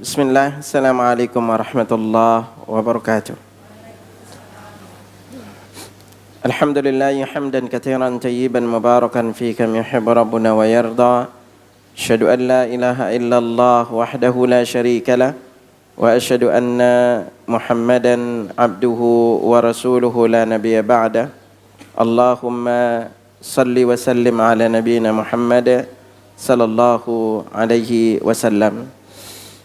Bismillah, Assalamualaikum warahmatullahi wabarakatuh. Alhamdulillah hamdan katsiran tayyiban mubarakan fi kam yuhibbu rabbuna wa yarda. Asyhadu an la ilaha illallah wahdahu la syarika lah wa asyhadu anna Muhammadan abduhu wa rasuluhu la nabiyya ba'da. Allahumma salli wa sallim ala nabiyyina Muhammad sallallahu alaihi wasallam.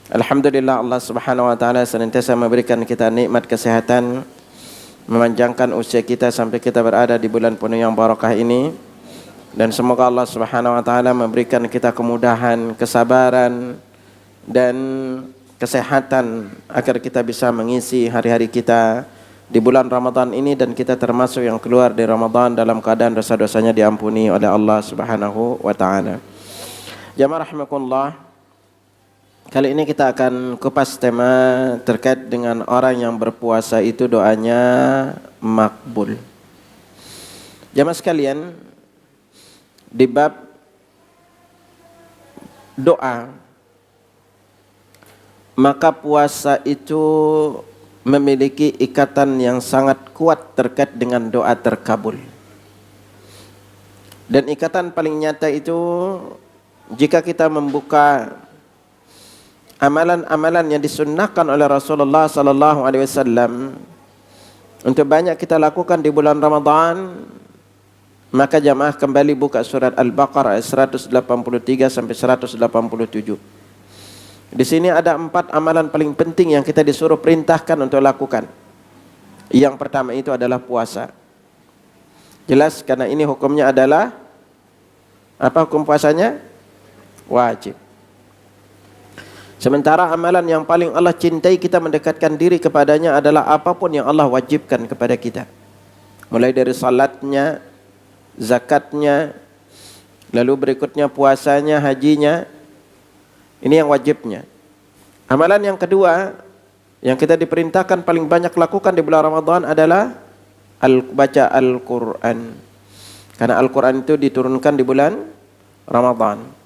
Alhamdulillah, Allah Subhanahu wa taala senantiasa memberikan kita nikmat kesehatan, memanjangkan usia kita sampai kita berada di bulan penuh yang barakah ini. Dan semoga Allah Subhanahu wa taala memberikan kita kemudahan, kesabaran dan kesehatan agar kita bisa mengisi hari-hari kita di bulan Ramadan ini dan kita termasuk yang keluar dari Ramadan dalam keadaan dosa-dosanya diampuni oleh Allah Subhanahu wa taala. Jamaah rahimakumullah, kali ini kita akan kupas tema terkait dengan orang yang berpuasa itu doanya makbul. Jamaah sekalian, di bab doa, maka puasa itu memiliki ikatan yang sangat kuat terkait dengan doa terkabul. Dan ikatan paling nyata itu jika kita membuka amalan-amalan yang disunnahkan oleh Rasulullah sallallahu alaihi wasallam untuk banyak kita lakukan di bulan Ramadan, maka jamaah kembali buka surat Al-Baqarah ayat 183 sampai 187. Di sini ada 4 amalan paling penting yang kita disuruh perintahkan untuk lakukan. Yang pertama itu adalah puasa. Jelas karena ini hukumnya adalah apa hukum puasanya? Wajib. Sementara amalan yang paling Allah cintai kita mendekatkan diri kepadanya adalah apapun yang Allah wajibkan kepada kita. Mulai dari salatnya, zakatnya, lalu berikutnya puasanya, hajinya. Ini yang wajibnya. Amalan yang kedua yang kita diperintahkan paling banyak lakukan di bulan Ramadan adalah baca Al-Quran. Karena Al-Quran itu diturunkan di bulan Ramadan.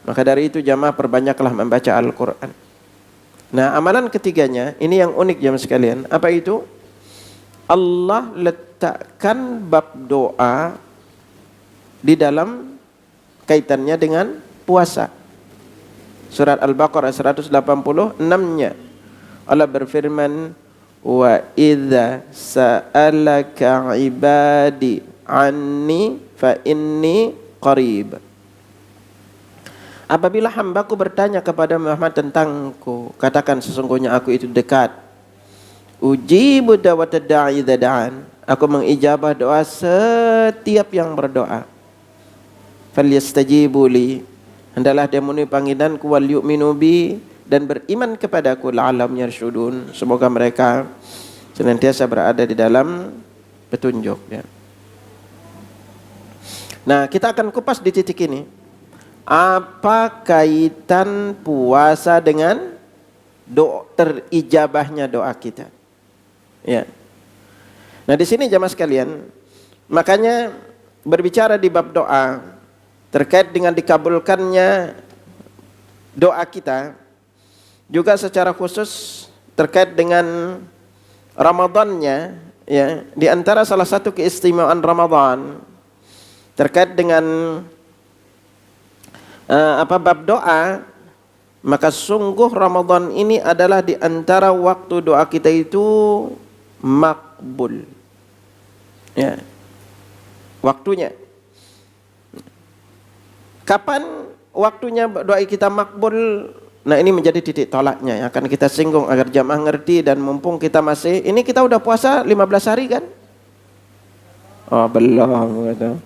Maka dari itu jamaah perbanyaklah membaca Al-Quran. Nah, amalan ketiganya, ini yang unik jamaah sekalian. Apa itu? Allah letakkan bab doa di dalam kaitannya dengan puasa. Surat Al-Baqarah 186-nya. Allah berfirman, "Wa idza sa'alaka 'ibadi 'anni fa inni qarib." Apabila hambaku bertanya kepada Muhammad tentangku, katakan sesungguhnya aku itu dekat. Ujibu da'watad da'i idza da'an. Aku mengijabah doa setiap yang berdoa. Falyastajibu li. Hendaklah dia memenuhi panggilanku wal yu'minu bi, dan beriman kepadaku la'allam yarsyudun. Semoga mereka senantiasa berada di dalam petunjuk, ya. Nah, kita akan kupas di titik ini. Apa kaitan puasa dengan terijabahnya doa kita? Ya. Nah, di sini jamaah sekalian, makanya berbicara di bab doa terkait dengan dikabulkannya doa kita, juga secara khusus terkait dengan Ramadannya, ya. Di antara salah satu keistimewaan Ramadan terkait dengan bab doa, maka sungguh Ramadan ini adalah di antara waktu doa kita itu makbul. Ya. Waktunya. Kapan waktunya doa kita makbul? Nah, ini menjadi titik tolaknya yang akan kita singgung agar jamaah ngerti, dan mumpung kita masih, ini kita udah puasa 15 hari kan? Oh, belum gitu.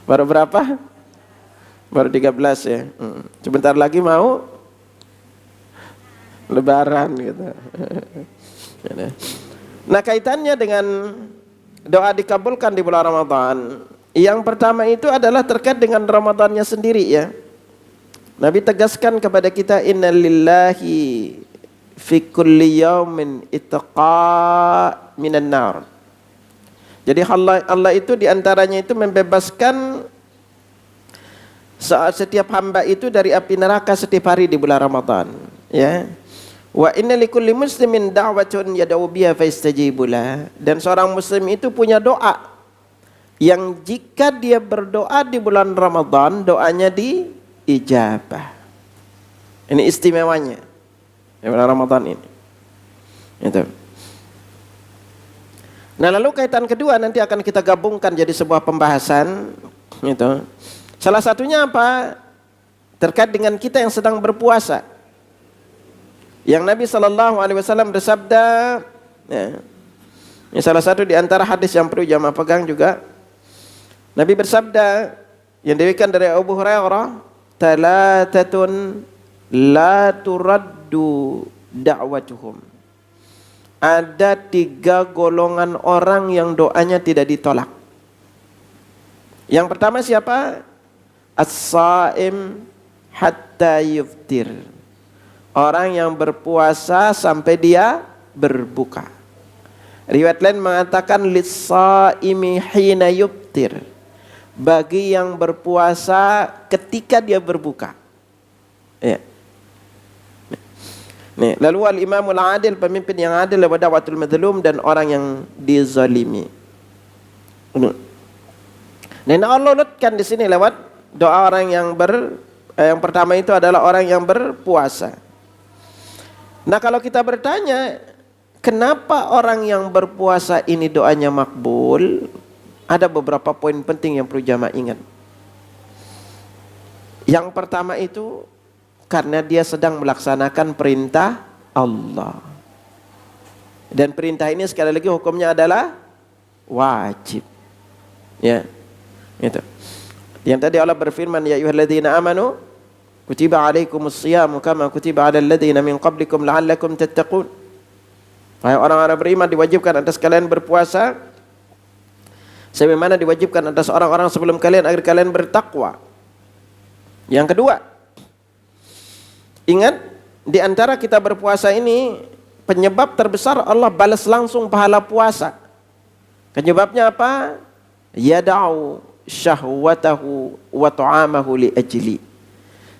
Baru berapa? Baru 13 ya. Sebentar lagi mau Lebaran gitu. Nah, kaitannya dengan doa dikabulkan di bulan Ramadan, yang pertama itu adalah terkait dengan Ramadannya sendiri, ya. Nabi tegaskan kepada kita, innalillahi fi kulli yaumin itqa minan nar. Jadi Allah itu diantaranya itu membebaskan setiap hamba itu dari api neraka setiap hari di bulan Ramadan, ya. Wa inna likulli muslimin da'watun yad'u biha fayastajibu lah. Dan seorang muslim itu punya doa yang jika dia berdoa di bulan Ramadan, doanya diijabah. Ini istimewanya di bulan Ramadan ini. Itu. Nah, lalu kaitan kedua nanti akan kita gabungkan jadi sebuah pembahasan. Itu. Salah satunya apa? Terkait dengan kita yang sedang berpuasa. Yang Nabi SAW bersabda, ya, ini salah satu di antara hadis yang perlu jamaah pegang juga. Nabi bersabda yang diriwayatkan dari Abu Hurairah, "Thalathatun la turaddu da'watuhum." Ada 3 golongan orang yang doanya tidak ditolak. Yang pertama siapa? As-saim hatta yuftir. Orang yang berpuasa sampai dia berbuka. Riwayat lain mengatakan lis-saimi hina yuftir. Bagi yang berpuasa ketika dia berbuka. Ya. Nih, lalu al-imamul adil, pemimpin yang adil, wa da'watul madhlum, dan orang yang dizalimi. Nah, Allah lutkan di sini lewat doa orang yang yang pertama itu adalah orang yang berpuasa. Nah, kalau kita bertanya, kenapa orang yang berpuasa ini doanya makbul? Ada beberapa poin penting yang perlu jamaah ingat. Yang pertama itu karena dia sedang melaksanakan perintah Allah. Dan perintah ini sekali lagi hukumnya adalah wajib. Ya. Itu. Yang tadi Allah berfirman, ya ayyuhalladzina amanu kutiba alaikumus shiyamu kama kutiba alal ladzina min qablikum la'allakum tattaqun. Wahai orang-orang beriman, diwajibkan atas kalian berpuasa sebagaimana diwajibkan atas orang-orang sebelum kalian agar kalian bertakwa. Yang kedua, ingat di antara kita berpuasa ini penyebab terbesar Allah balas langsung pahala puasa. Penyebabnya apa? Yada'u syahwatahu wa ta'amahu li ajli.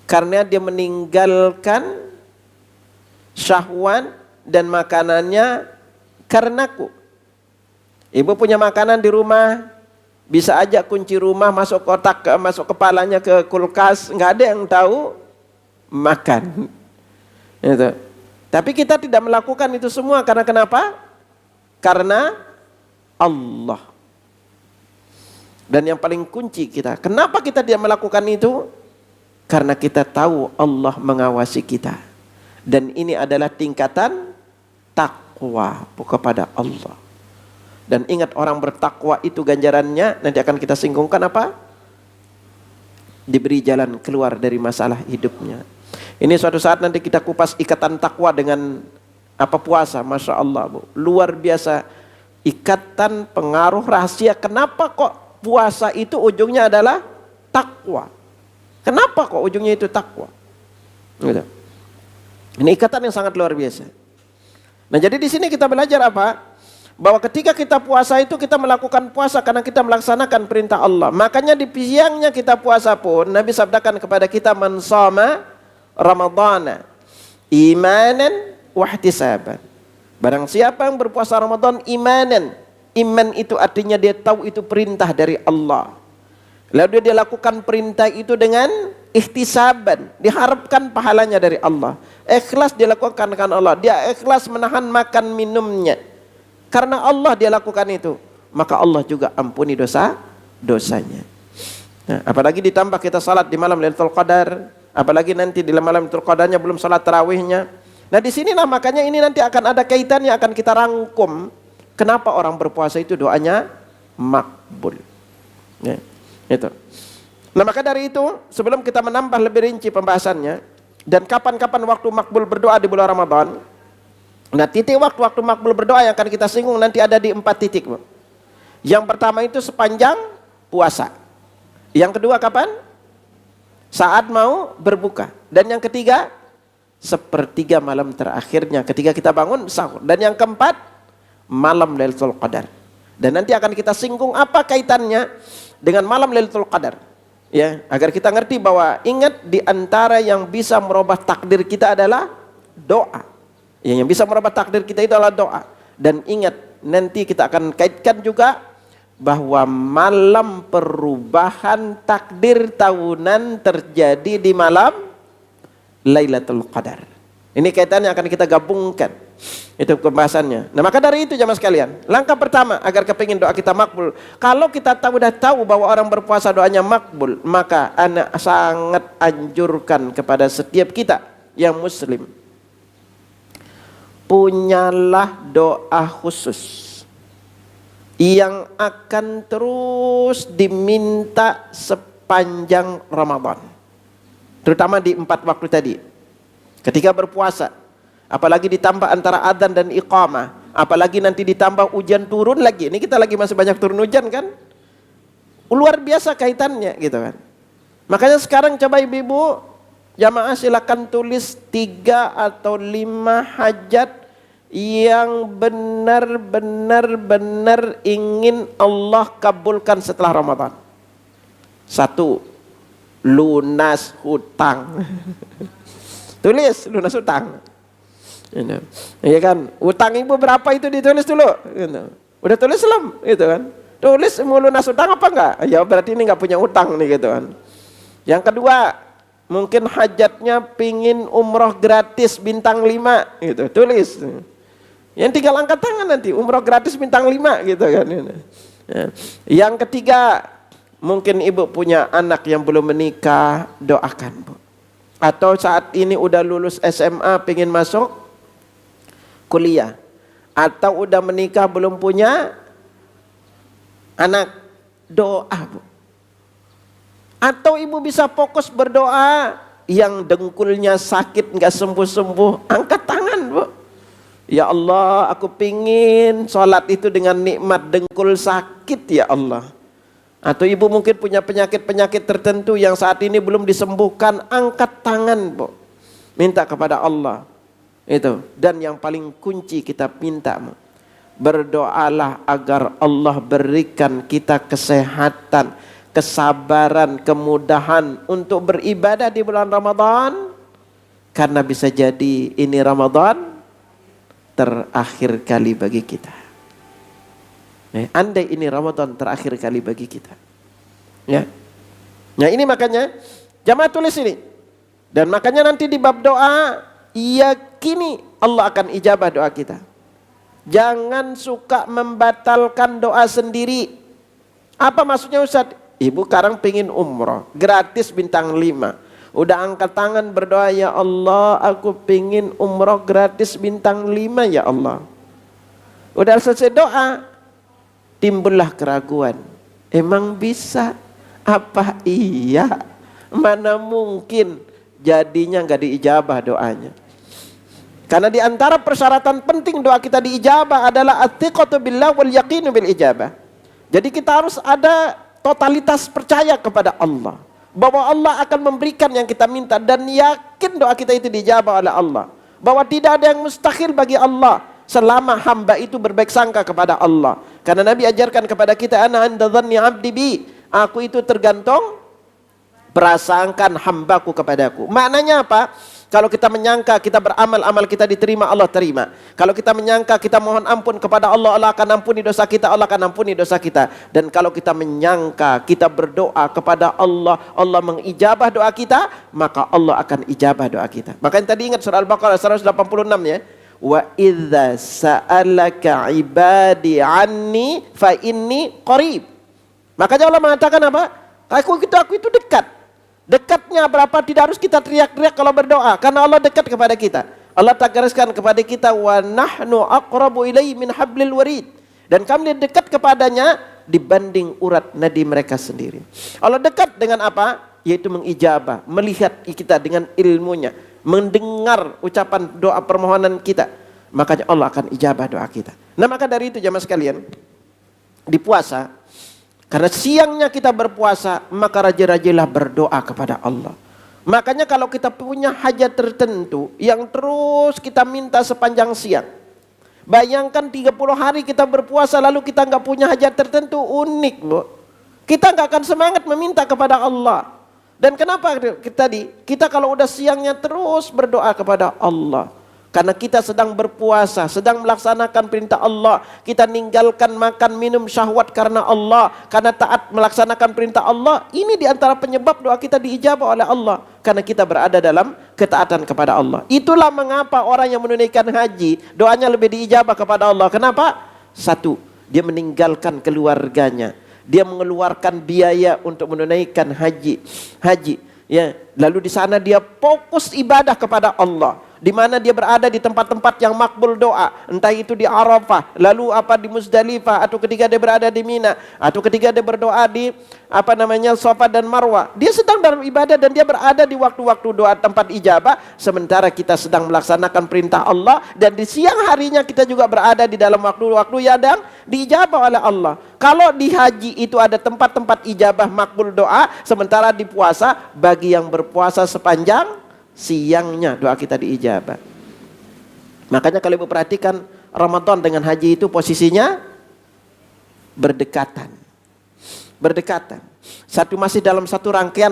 Karena dia meninggalkan syahwan dan makanannya karenaku. Ibu punya makanan di rumah, bisa aja kunci rumah masuk kotak, masuk kepalanya ke kulkas, nggak ada yang tahu, makan. Itu. Tapi kita tidak melakukan itu semua karena kenapa? Karena Allah. Dan yang paling kunci kita, kenapa kita tidak melakukan itu? Karena kita tahu Allah mengawasi kita. Dan ini adalah tingkatan takwa kepada Allah. Dan ingat, orang bertakwa itu ganjarannya nanti akan kita singgungkan apa? Diberi jalan keluar dari masalah hidupnya. Ini suatu saat nanti kita kupas ikatan takwa dengan apa puasa. Masya Allah, Bu. Luar biasa ikatan pengaruh rahasia. Kenapa kok puasa itu ujungnya adalah takwa? Kenapa kok ujungnya itu takwa? Gitu. Ini ikatan yang sangat luar biasa. Nah, jadi di sini kita belajar apa? Bahwa ketika kita puasa itu kita melakukan puasa karena kita melaksanakan perintah Allah. Makanya di siangnya kita puasa pun Nabi sabdakan kepada kita, man shoma ramadhana imanan wa ihtisaban. Barang siapa yang berpuasa Ramadan imanan. Iman itu artinya dia tahu itu perintah dari Allah. Lalu dia lakukan perintah itu dengan ihtisaban, diharapkan pahalanya dari Allah. Ikhlas dia lakukan karena Allah. Dia ikhlas menahan makan minumnya. Karena Allah dia lakukan itu, maka Allah juga ampuni dosanya. Nah, apalagi ditambah kita salat di malam Lailatul Qadar, apalagi nanti di malam Lailatul Qadarnya belum salat tarawihnya. Nah, di sinilah makanya ini nanti akan ada kaitannya, akan kita rangkum. Kenapa orang berpuasa itu doanya makbul? Ya. Itu. Nah, maka dari itu sebelum kita menambah lebih rinci pembahasannya dan kapan-kapan waktu makbul berdoa di bulan Ramadan. Nah, titik waktu-waktu makbul berdoa yang akan kita singgung nanti ada di 4 titik. Yang pertama itu sepanjang puasa. Yang kedua kapan? Saat mau berbuka. Dan yang ketiga sepertiga malam terakhirnya ketika kita bangun sahur. Dan yang keempat malam Lailatul Qadar. Dan nanti akan kita singgung apa kaitannya dengan malam Lailatul Qadar, ya, agar kita ngerti bahwa ingat di antara yang bisa merubah takdir kita adalah doa. Yang bisa merubah takdir kita itu adalah doa. Dan ingat, nanti kita akan kaitkan juga bahwa malam perubahan takdir tahunan terjadi di malam Lailatul Qadar. Ini kaitannya akan kita gabungkan. Itu pembahasannya. Nah, maka dari itu jamaah sekalian, langkah pertama agar kepingin doa kita makbul. Kalau kita udah tahu bahwa orang berpuasa doanya makbul, maka anak sangat anjurkan kepada setiap kita yang muslim, punyalah doa khusus yang akan terus diminta sepanjang Ramadan, terutama di 4 waktu tadi. Ketika berpuasa, apalagi ditambah antara adzan dan iqamah, apalagi nanti ditambah hujan turun lagi. Ini kita lagi masih banyak turun hujan kan? Luar biasa kaitannya gitu kan. Makanya sekarang coba ibu-ibu jamaah silakan tulis 3 atau 5 hajat yang benar-benar ingin Allah kabulkan setelah Ramadan. 1, lunas hutang. Tulis lunas hutang. Iya kan? Utang ibu berapa itu ditulis dulu. Udah tulis belum? Gitu kan? Tulis mau lunas hutang apa enggak? Ya berarti ini enggak punya utang nih gitu kan. Yang kedua, mungkin hajatnya pingin umroh gratis bintang 5 gitu. Tulis. Yang tinggal angkat tangan nanti umroh gratis bintang 5 gitu kan. Yang ketiga, mungkin ibu punya anak yang belum menikah, doakan bu. Atau saat ini udah lulus SMA pengen masuk kuliah, atau udah menikah belum punya anak, doa bu. Atau ibu bisa fokus berdoa, yang dengkulnya sakit nggak sembuh-sembuh, angkat tangan bu. Ya Allah, aku pingin sholat itu dengan nikmat, dengkul sakit ya Allah. Atau ibu mungkin punya penyakit-penyakit tertentu yang saat ini belum disembuhkan, angkat tangan bu, minta kepada Allah. Itu. Dan yang paling kunci kita minta, berdoalah agar Allah berikan kita kesehatan, kesabaran, kemudahan untuk beribadah di bulan Ramadan. Karena bisa jadi ini Ramadan terakhir kali bagi kita. Andai ini Ramadan terakhir kali bagi kita. Ya. Nah ini makanya jamaah tulis ini. Dan makanya nanti di bab doa, yakini Allah akan ijabah doa kita. Jangan suka membatalkan doa sendiri. Apa maksudnya Ustaz? Ibu sekarang pengen umroh, gratis bintang 5. Udah angkat tangan berdoa, ya Allah aku pengen umroh gratis bintang 5 ya Allah. Udah selesai doa, timbullah keraguan. Emang bisa? Apa iya? Mana mungkin jadinya nggak diijabah doanya. Karena di antara persyaratan penting doa kita diijabah adalah at-thiqatu billah wal yaqinu bil ijabah. Jadi kita harus ada totalitas percaya kepada Allah, bahwa Allah akan memberikan yang kita minta, dan yakin doa kita itu dijabah oleh Allah, bahwa tidak ada yang mustahil bagi Allah selama hamba itu berbaik sangka kepada Allah. Karena Nabi ajarkan kepada kita, ana 'inda dhanni 'abdi bi, aku itu tergantung prasangkaan hambaku kepadaku. Maknanya apa? Kalau kita menyangka kita beramal, amal kita diterima, Allah terima. Kalau kita menyangka kita mohon ampun kepada Allah, Allah akan ampuni dosa kita, Allah akan ampuni dosa kita. Dan kalau kita menyangka kita berdoa kepada Allah, Allah mengijabah doa kita, maka Allah akan ijabah doa kita. Makanya tadi ingat surah Al-Baqarah 186 ya. Wa idza sa'alaka ibadi anni fa inni qarib. Makanya Allah mengatakan apa? Aku itu dekat. Dekatnya berapa? Tidak harus kita teriak-teriak kalau berdoa, karena Allah dekat kepada kita. Allah tegaskan kepada kita, wa nahnu aqrabu ilaihi min hablil warid. Dan kami dekat kepadanya dibanding urat nadi mereka sendiri. Allah dekat dengan apa? Yaitu mengijabah, melihat kita dengan ilmunya, mendengar ucapan doa permohonan kita. Makanya Allah akan ijabah doa kita. Nah maka dari itu jamaah sekalian, di puasa, karena siangnya kita berpuasa, maka rajin-rajinlah berdoa kepada Allah. Makanya kalau kita punya hajat tertentu yang terus kita minta sepanjang siang. Bayangkan 30 hari kita berpuasa lalu kita nggak punya hajat tertentu, unik bu. Kita nggak akan semangat meminta kepada Allah. Dan kenapa kita kalau udah siangnya terus berdoa kepada Allah, Karena kita sedang berpuasa, sedang melaksanakan perintah Allah. Kita ninggalkan makan minum syahwat karena Allah, karena taat melaksanakan perintah Allah. Ini diantara penyebab doa kita diijabah oleh Allah, karena kita berada dalam ketaatan kepada Allah. Itulah mengapa orang yang menunaikan haji doanya lebih diijabah kepada Allah. Kenapa? Satu, dia meninggalkan keluarganya, dia mengeluarkan biaya untuk menunaikan haji. Ya, lalu di sana dia fokus ibadah kepada Allah. Di mana dia berada di tempat-tempat yang makbul doa, entah itu di Arafah, lalu di Muzdalifah, atau ketika dia berada di Mina, atau ketika dia berdoa di Safa dan Marwah. Dia sedang dalam ibadah dan dia berada di waktu-waktu doa tempat ijabah, sementara kita sedang melaksanakan perintah Allah, dan di siang harinya kita juga berada di dalam waktu-waktu yang diijabah oleh Allah. Kalau di haji itu ada tempat-tempat ijabah makbul doa, sementara di puasa bagi yang berpuasa sepanjang siangnya doa kita diijabah. Makanya kalau ibu perhatikan, Ramadan dengan haji itu posisinya berdekatan. Satu masih dalam satu rangkaian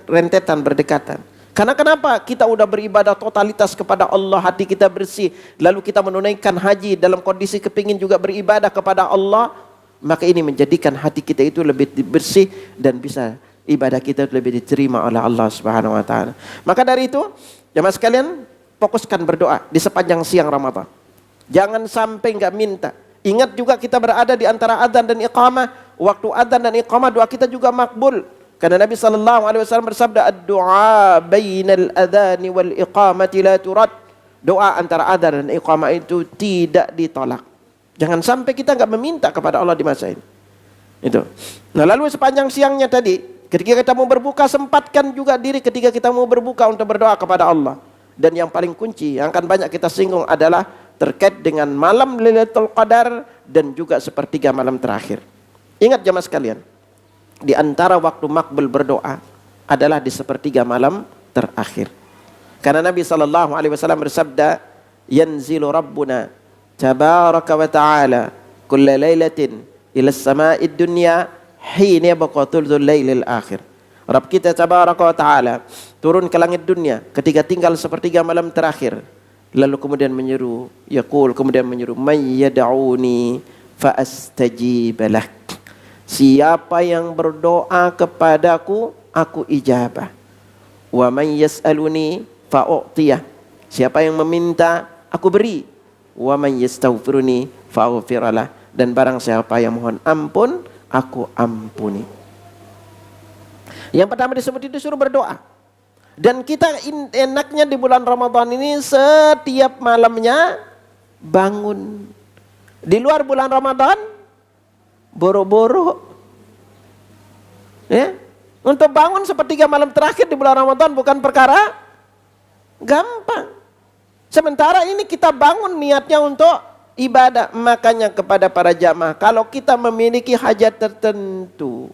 rentetan berdekatan. Karena kenapa? Kita udah beribadah totalitas kepada Allah, hati kita bersih, lalu kita menunaikan haji dalam kondisi kepingin juga beribadah kepada Allah, maka ini menjadikan hati kita itu lebih bersih dan bisa ibadah kita lebih diterima oleh Allah Subhanahu wa taala. Maka dari itu, jemaah sekalian, fokuskan berdoa di sepanjang siang Ramadan. Jangan sampai enggak minta. Ingat juga kita berada di antara adzan dan iqamah. Waktu adzan dan iqamah doa kita juga makbul. Karena Nabi sallallahu alaihi wasallam bersabda, "Ad-du'a bainal adzani wal iqamati la turad." Doa antara adzan dan iqamah itu tidak ditolak. Jangan sampai kita enggak meminta kepada Allah di masa ini. Itu. Nah, lalu sepanjang siangnya tadi, ketika kita mau berbuka, sempatkan juga diri ketika kita mau berbuka untuk berdoa kepada Allah. Dan yang paling kunci, yang akan banyak kita singgung adalah terkait dengan malam Lailatul Qadar dan juga sepertiga malam terakhir. Ingat jemaah sekalian, di antara waktu makbul berdoa adalah di sepertiga malam terakhir. Karena Nabi SAW bersabda, "Yanzilu Rabbuna tabaraka wa ta'ala kulla lailatin ila as-sama'id dunya hina baqa thuluthul lailil akhir." Rabb kita tabaraka wa ta'ala turun ke langit dunia ketika tinggal sepertiga malam terakhir, lalu kemudian menyeru, kemudian menyeru, "May yad'uni fa astajib lah." Siapa yang berdoa kepadaku, aku ijabah. Wa may yas'aluni fa u'tiyah. Siapa yang meminta, aku beri. Wa may yastaghfiruni fa aghfiralah. Dan barang siapa yang mohon ampun, aku ampuni. Yang pertama disebut itu suruh berdoa. Dan kita enaknya di bulan Ramadan ini setiap malamnya bangun. Di luar bulan Ramadan boro-boro. Ya, untuk bangun sepertiga malam terakhir di bulan Ramadan bukan perkara gampang. Sementara ini kita bangun niatnya untuk ibadah. Makanya kepada para jamaah, kalau kita memiliki hajat tertentu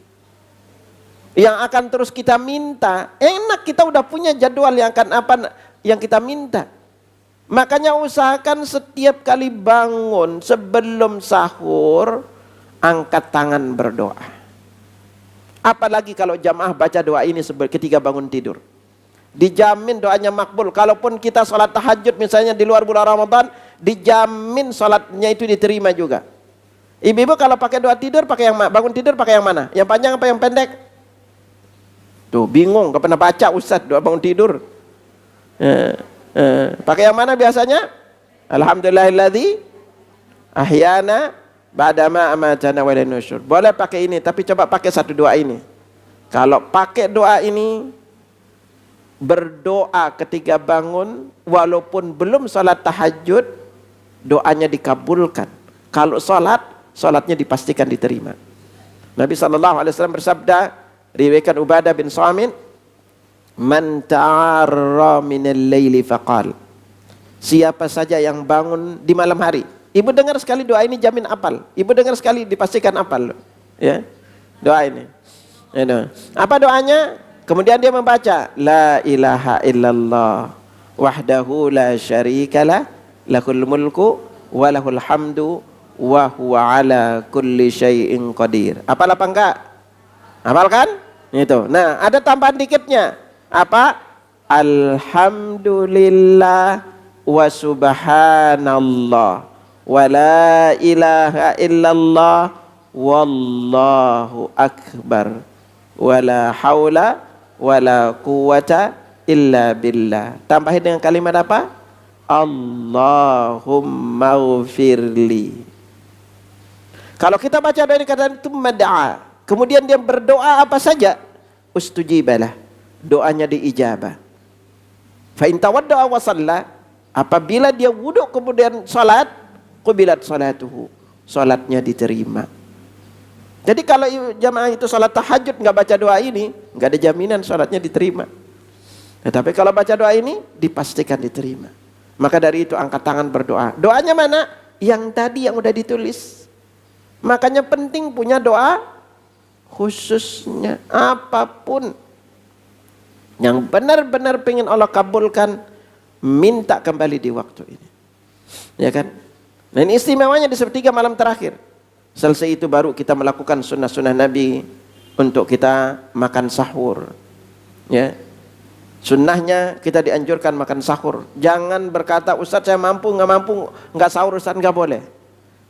yang akan terus kita minta, enak kita udah punya jadwal yang akan yang kita minta. Makanya usahakan setiap kali bangun sebelum sahur, angkat tangan berdoa. Apalagi kalau jamaah baca doa ini ketika bangun tidur, dijamin doanya makbul. Kalaupun kita sholat tahajud misalnya di luar bulan Ramadan, dijamin sholatnya itu diterima juga. Ibu-ibu kalau pakai doa tidur, pakai yang bangun tidur pakai yang mana? Yang panjang apa yang pendek? Tuh bingung, gak pernah baca Ustaz doa bangun tidur. Pakai yang mana biasanya? Alhamdulillahilladzi ahyana ba'dama amatana wa ilaihi nusyur. Boleh pakai ini, tapi coba pakai satu doa ini. Kalau pakai doa ini, berdoa ketika bangun, walaupun belum sholat tahajud, doanya dikabulkan. Kalau sholatnya dipastikan diterima. Nabi SAW bersabda, riwayatkan Ubadah bin Samit, "Man ta'arra minal laili faqal." Siapa saja yang bangun di malam hari. Ibu dengar sekali doa ini jamin apal. Ibu dengar sekali dipastikan apal. Ya. Doa ini. Ya, apa doanya? Kemudian dia membaca, "La ilaha illallah wahdahu la syarikalah lahul mulku wa lahul hamdu wa huwa ala kulli syai'in qadir." Apal apa enggak? Hafal kan? Itu. Nah, ada tambahan dikitnya. Apa? Alhamdulillah wa subhanallah wa la ilaha illallah wallahu akbar wa la haula wa la quwata illa billah. Tambahin dengan kalimat apa? Allahumma ghfirli. Kalau kita baca doa ini kata itu mad'a, kemudian dia berdoa apa saja, ustujibalah, doanya diijabah. Fa in tawadda'a wa shalla, apabila dia wudu kemudian salat, qubilat salatuhu, salatnya diterima. Jadi kalau jamaah itu salat tahajud enggak baca doa ini, enggak ada jaminan salatnya diterima. Tetapi kalau baca doa ini dipastikan diterima. Maka dari itu angkat tangan berdoa. Doanya mana? Yang tadi yang udah ditulis. Makanya penting punya doa khususnya. Apapun yang benar-benar pengen Allah kabulkan, minta kembali di waktu ini. Ya kan? Nah ini istimewanya di sepertiga malam terakhir. Selesai itu baru kita melakukan sunnah-sunnah Nabi untuk kita makan sahur. Ya. Sunnahnya kita dianjurkan makan sahur. Jangan berkata, Ustaz saya mampu, nggak sahur Ustaz, nggak boleh.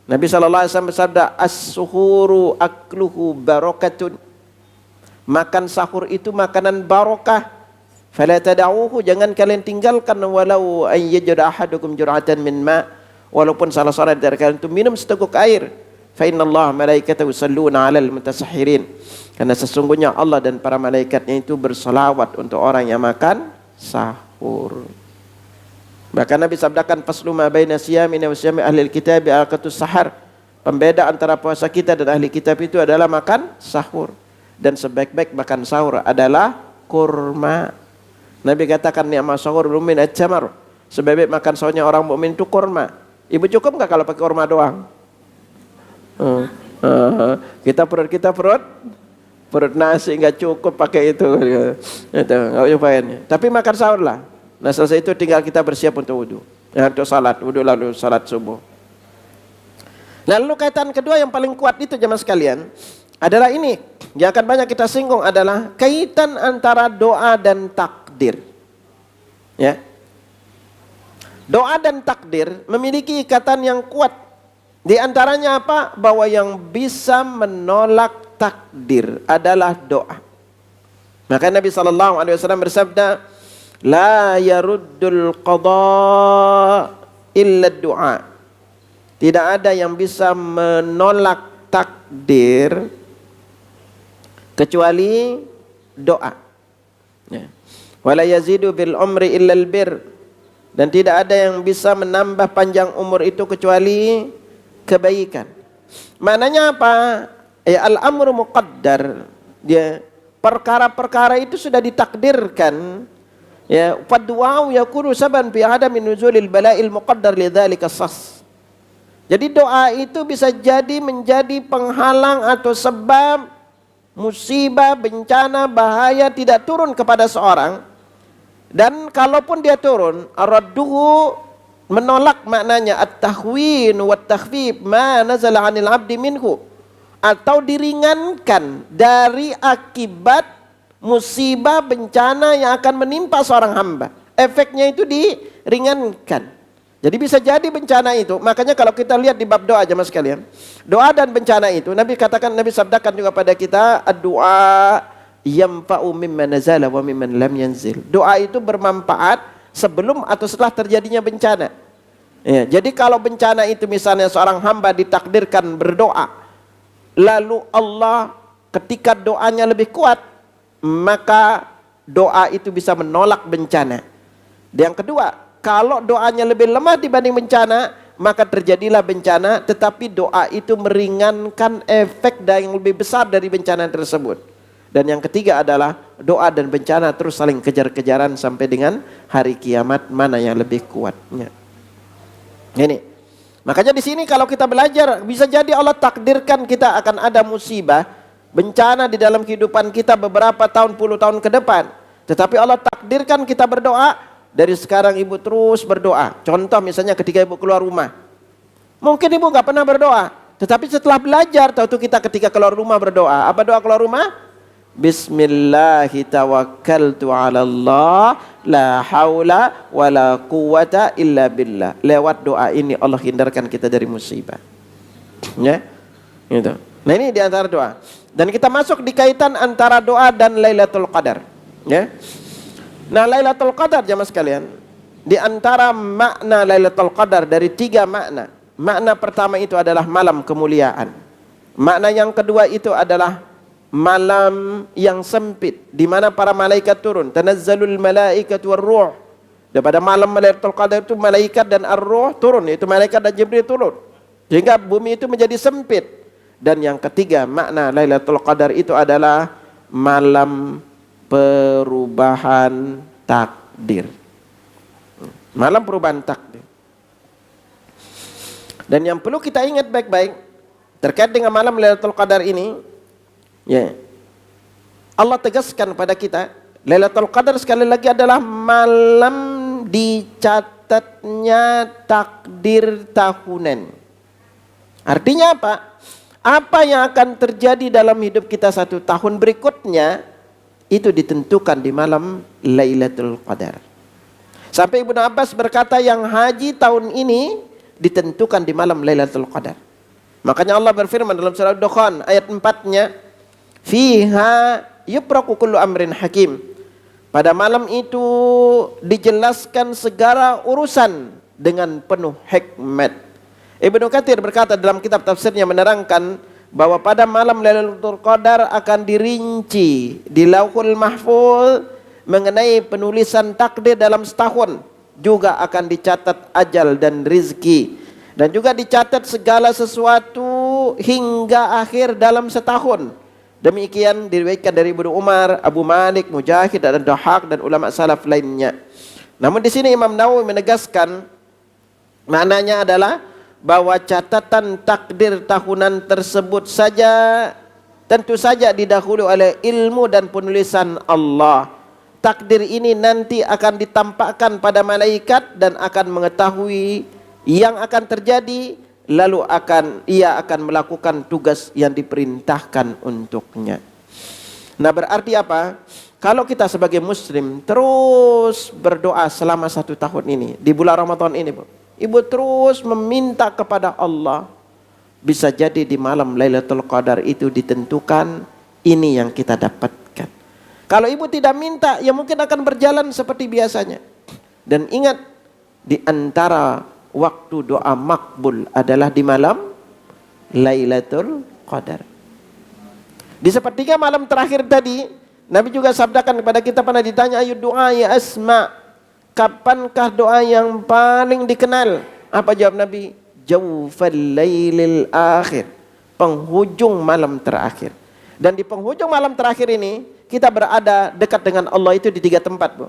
Nabi SAW bersabda, as-suhuru akluhu barakatun. Makan sahur itu makanan barakah. Fala tada'uhu, jangan kalian tinggalkan walau an yajra ahadukum jur'atan min ma'. Walaupun salah seorang dari kalian itu minum seteguk air. Fa innallaha malaikatahu yusalluna 'alal mutasahhirin. Karena sesungguhnya Allah dan para malaikatnya itu bersolawat untuk orang yang makan sahur. Bahkan Nabi sabdakan faslu ma baina siyamina wa siyami ahli kitab alqatus sahar. Pembeda antara puasa kita dan ahli kitab itu adalah makan sahur. Dan sebaik-baik makan sahur adalah kurma. Nabi katakan ni'ma sahur min at-tamar. Sebaik-baik makan sahurnya orang mukmin itu kurma. Ibu cukup enggak kalau pakai kurma doang? Kita perut nasi enggak cukup pakai itu. Itu enggak cobain. Tapi makan sahur lah. Nah selesai itu tinggal kita bersiap untuk wudu. Ya, untuk salat, wudu lalu salat subuh. Lalu kaitan kedua yang paling kuat itu jemaah sekalian adalah ini. Yang akan banyak kita singgung adalah kaitan antara doa dan takdir. Ya. Doa dan takdir memiliki ikatan yang kuat. Di antaranya apa? Bahwa yang bisa menolak takdir adalah doa. Maka Nabi SAW bersabda, la yaruddul qada illa du'a. Tidak ada yang bisa menolak takdir kecuali doa. Ya. Wala yazidu bil umri illa al bir. Dan tidak ada yang bisa menambah panjang umur itu kecuali kebaikan. Maknanya apa? Ya al-amru muqaddar. Dia perkara-perkara itu sudah ditakdirkan. Ya, faddu'a yakunu saban fi adami nuzulil bala'il muqaddar lidzalika sas. Jadi doa itu bisa jadi menjadi penghalang atau sebab musibah, bencana, bahaya tidak turun kepada seorang. Dan kalaupun dia turun, ar-radduhu menolak maknanya at-tahwin wa at-takhfif ma nazala 'anil 'abdi minhu, atau diringankan dari akibat musibah bencana yang akan menimpa seorang hamba. Efeknya itu diringankan. Jadi bisa jadi bencana itu. Makanya kalau kita lihat di bab doa jemaah sekalian, doa dan bencana itu Nabi katakan, Nabi sabdakan juga pada kita, ad-du'a yanfa'u mimman nazala wa mimman lam yanzil. Doa itu bermanfaat sebelum atau setelah terjadinya bencana. Ya, jadi kalau bencana itu misalnya seorang hamba ditakdirkan berdoa, lalu Allah ketika doanya lebih kuat, maka doa itu bisa menolak bencana. Dan yang kedua, kalau doanya lebih lemah dibanding bencana, maka terjadilah bencana, tetapi doa itu meringankan efek yang lebih besar dari bencana tersebut. Dan yang ketiga adalah doa dan bencana terus saling kejar-kejaran sampai dengan hari kiamat, mana yang lebih kuatnya. Ini. Makanya di sini kalau kita belajar, bisa jadi Allah takdirkan kita akan ada musibah, bencana di dalam kehidupan kita beberapa tahun, puluh tahun ke depan. Tetapi Allah takdirkan kita berdoa. Dari sekarang ibu terus berdoa. Contoh misalnya ketika ibu keluar rumah, mungkin ibu gak pernah berdoa, tetapi setelah belajar, tahu kita ketika keluar rumah berdoa. Apa doa keluar rumah? Bismillahi tawakkaltu 'ala Allah, la haula wala quwata illa billah. Lewat doa ini Allah hindarkan kita dari musibah. Ya. Gitu. Nah, ini di antara doa. Dan kita masuk di kaitan antara doa dan Lailatul Qadar, ya. Nah, Lailatul Qadar jamaah sekalian, di antara makna Lailatul Qadar dari 3 makna. Makna pertama itu adalah malam kemuliaan. Makna yang kedua itu adalah malam yang sempit di mana para malaikat turun, tanazzalul malaikatu warruh. Pada malam Lailatul Qadar itu malaikat dan ar-ruh turun, yaitu malaikat dan Jibril turun, sehingga bumi itu menjadi sempit. Dan yang ketiga makna Lailatul Qadar itu adalah malam perubahan takdir. Malam perubahan takdir. Dan yang perlu kita ingat baik-baik terkait dengan malam Lailatul Qadar ini, ya, Allah tegaskan pada kita, Lailatul Qadar sekali lagi adalah malam dicatatnya takdir tahunan. Artinya apa? Apa yang akan terjadi dalam hidup kita 1 tahun berikutnya itu ditentukan di malam Lailatul Qadar. Sampai Ibnu Abbas berkata yang haji tahun ini ditentukan di malam Lailatul Qadar. Makanya Allah berfirman dalam surah Ad-Dukhan ayat 4-nya, fiha yupraqu kullu amrin hakim. Pada malam itu dijelaskan segala urusan dengan penuh hikmat. Ibnu Katsir berkata dalam kitab tafsirnya menerangkan bahwa pada malam Lailatul Qadar akan dirinci di Lauhul Mahfuz mengenai penulisan takdir dalam setahun. Juga akan dicatat ajal dan rizki, dan juga dicatat segala sesuatu hingga akhir dalam setahun. Demikian diriwayatkan dari Ibnu Umar, Abu Malik, Mujahid dan Dhahak dan ulama salaf lainnya. Namun di sini Imam Nawawi menegaskan maknanya adalah bahwa catatan takdir tahunan tersebut saja tentu saja didahului oleh ilmu dan penulisan Allah. Takdir ini nanti akan ditampakkan pada malaikat dan akan mengetahui yang akan terjadi, lalu ia akan melakukan tugas yang diperintahkan untuknya. Nah, berarti apa? Kalau kita sebagai muslim terus berdoa selama 1 tahun ini, di bulan Ramadan ini, ibu terus meminta kepada Allah, bisa jadi di malam Lailatul Qadar itu ditentukan ini yang kita dapatkan. Kalau ibu tidak minta, ya mungkin akan berjalan seperti biasanya. Dan ingat, di antara waktu doa makbul adalah di malam Lailatul Qadar. Di sepertiga malam terakhir tadi, Nabi juga sabdakan kepada kita, pernah ditanya, ayu doa ya asma, kapankah doa yang paling dikenal? Apa jawab Nabi? Jawfal lailil akhir, penghujung malam terakhir. Dan di penghujung malam terakhir ini kita berada dekat dengan Allah itu di 3 tempat, Bu.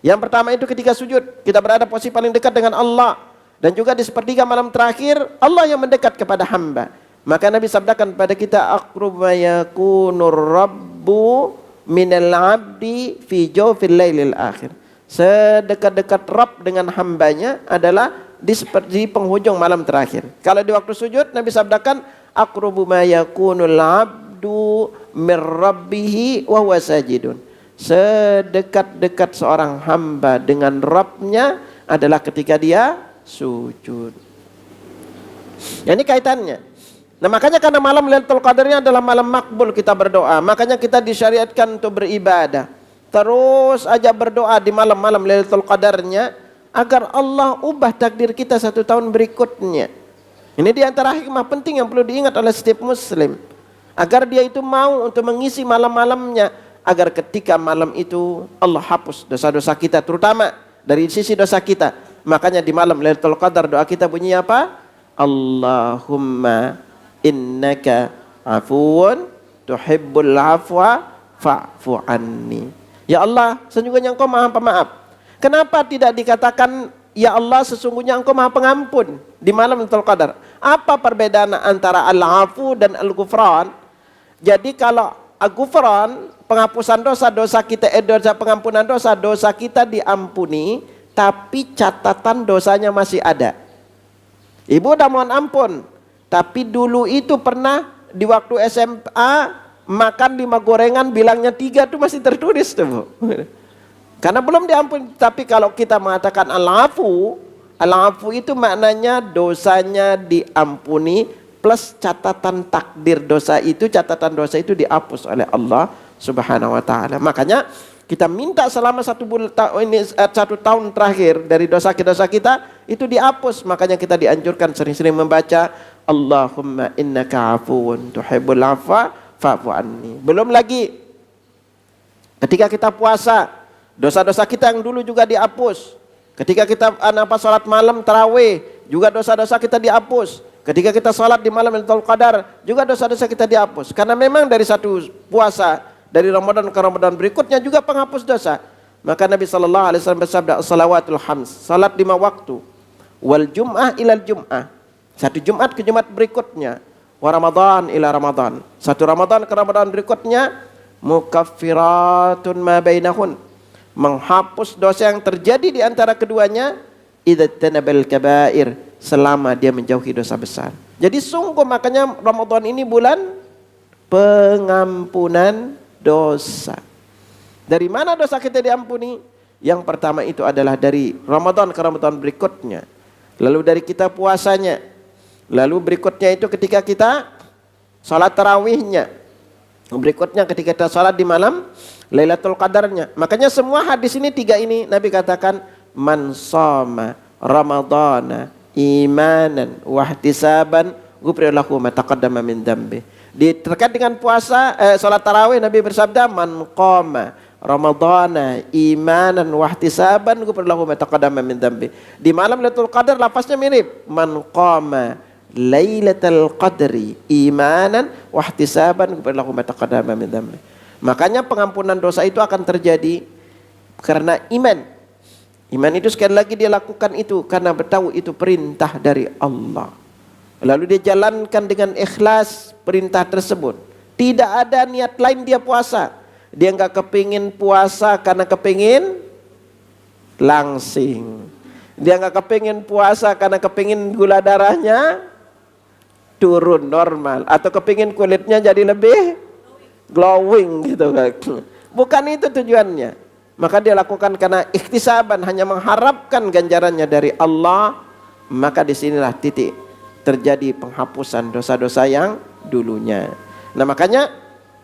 Yang pertama itu ketika sujud, kita berada posisi paling dekat dengan Allah. Dan juga di sepertiga malam terakhir, Allah yang mendekat kepada hamba. Maka Nabi sabdakan pada kita, aqrub ma yakunur rabbu minal abdi fi jawfil lailil akhir. Sedekat-dekat Rabb dengan hambanya adalah di penghujung malam terakhir. Kalau di waktu sujud, Nabi sabdakan, aqrubu ma yakunul abdu mir rabbihi wa huwa sajidun. Sedekat-dekat seorang hamba dengan Rabbnya adalah ketika dia sujud. Ya, ini kaitannya. Nah, makanya karena malam Lailatul Qadarnya adalah malam makbul kita berdoa, makanya kita disyariatkan untuk beribadah. Terus aja berdoa di malam-malam Lailatul Qadarnya agar Allah ubah takdir kita 1 tahun berikutnya. Ini di antara hikmah penting yang perlu diingat oleh setiap muslim, agar dia itu mau untuk mengisi malam-malamnya, agar ketika malam itu Allah hapus dosa-dosa kita, terutama dari sisi dosa kita. Makanya di malam Lailatul Qadar doa kita bunyi apa? Allahumma innaka afuwun tuhibbul afwa fa'fu anni. Ya Allah, sesungguhnya Engkau Maha Pemaaf. Kenapa tidak dikatakan ya Allah sesungguhnya Engkau Maha Pengampun di malam Lailatul Qadar? Apa perbedaan antara al-afu dan al-ghufran? Jadi kalau al-ghufran, penghapusan dosa-dosa kita, pengampunan dosa kita diampuni, tapi catatan dosanya masih ada. Ibu udah mohon ampun, tapi dulu itu pernah di waktu SMA makan 5 gorengan bilangnya 3 itu masih tertulis tuh, Bu. Karena belum diampuni. Tapi kalau kita mengatakan al-afu itu maknanya dosanya diampuni plus catatan takdir dosa itu, catatan dosa itu dihapus oleh Allah Subhanahu wa taala. Makanya kita minta selama 1 tahun terakhir dari dosa kita itu dihapus. Makanya kita dianjurkan sering-sering membaca Allahumma innaka afuwun tuhibbul afwa fa'fu anni. Belum lagi ketika kita puasa, dosa-dosa kita yang dulu juga dihapus. Ketika kita salat malam tarawih, juga dosa-dosa kita dihapus. Ketika kita salat di malam Lailatul Qadar, juga dosa-dosa kita dihapus. Karena memang dari satu puasa, dari Ramadan ke Ramadan berikutnya juga penghapus dosa. Maka Nabi sallallahu alaihi wasallam bersabda, "Shalawatul khams," salat 5 waktu. Wal jum'ah ilal jum'ah. Satu Jumat ke Jumat berikutnya. Wa Ramadan ila Ramadan. Satu Ramadan ke Ramadan berikutnya. Mukaffiratun ma bainahun. Menghapus dosa yang terjadi di antara keduanya. Idza tanabal kabair, selama dia menjauhi dosa besar. Jadi sungguh makanya Ramadan ini bulan pengampunan dosa. Dari mana dosa kita diampuni? Yang pertama itu adalah dari Ramadan ke Ramadan berikutnya. Lalu dari kita puasanya. Lalu berikutnya itu ketika kita salat tarawihnya. Berikutnya ketika kita salat di malam Lailatul Qadarnya. Makanya semua hadis ini 3 ini Nabi katakan man shoma ramadhana imanan wahtisaban ghufira lahu ma taqaddama min dzambi. Terkait dengan puasa salat tarawih Nabi bersabda man qama ramadhana imanan wahtisaban ghufira lahu ma taqaddama min dzambi. Di malam Lailatul Qadar lafaznya mirip man qama Lailatul Qadri imanan wahtisaban ghufira lahu ma taqaddama min dzambi. Makanya pengampunan dosa itu akan terjadi karena iman. Iman itu sekali lagi dia lakukan itu karena bertahu itu perintah dari Allah. Lalu dia jalankan dengan ikhlas perintah tersebut. Tidak ada niat lain dia puasa. Dia enggak kepingin puasa karena kepingin langsing. Dia enggak kepingin puasa karena kepingin gula darahnya turun normal. Atau kepingin kulitnya jadi lebih glowing gitu kan. Bukan itu tujuannya. Maka dia lakukan karena ikhtisaban, hanya mengharapkan ganjarannya dari Allah. Maka disinilah titik terjadi penghapusan dosa-dosa yang dulunya. Nah makanya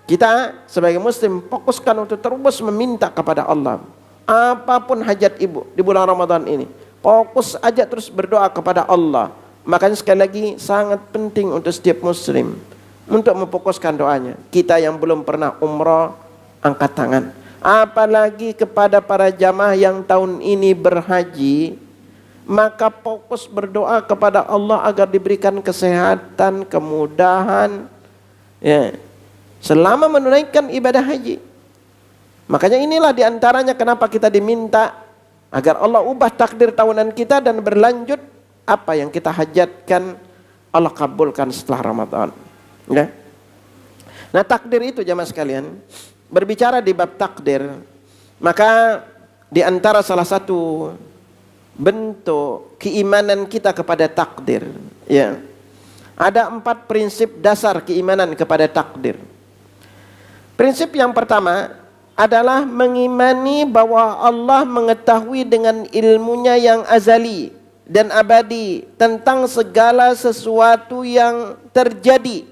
kita sebagai muslim fokuskan untuk terus meminta kepada Allah. Apapun hajat ibu di bulan Ramadan ini, fokus aja terus berdoa kepada Allah. Makanya sekali lagi sangat penting untuk setiap muslim untuk memfokuskan doanya. Kita yang belum pernah umrah, angkat tangan. Apalagi kepada para jamaah yang tahun ini berhaji, maka fokus berdoa kepada Allah agar diberikan kesehatan, kemudahan, ya, selama menunaikan ibadah haji. Makanya inilah diantaranya kenapa kita diminta agar Allah ubah takdir tahunan kita dan berlanjut apa yang kita hajatkan Allah kabulkan setelah Ramadan. Ya. Nah takdir itu jamaah sekalian, berbicara di bab takdir, maka di antara salah satu bentuk keimanan kita kepada takdir, ya, ada 4 prinsip dasar keimanan kepada takdir. Prinsip yang pertama adalah mengimani bahwa Allah mengetahui dengan ilmunya yang azali dan abadi tentang segala sesuatu yang terjadi,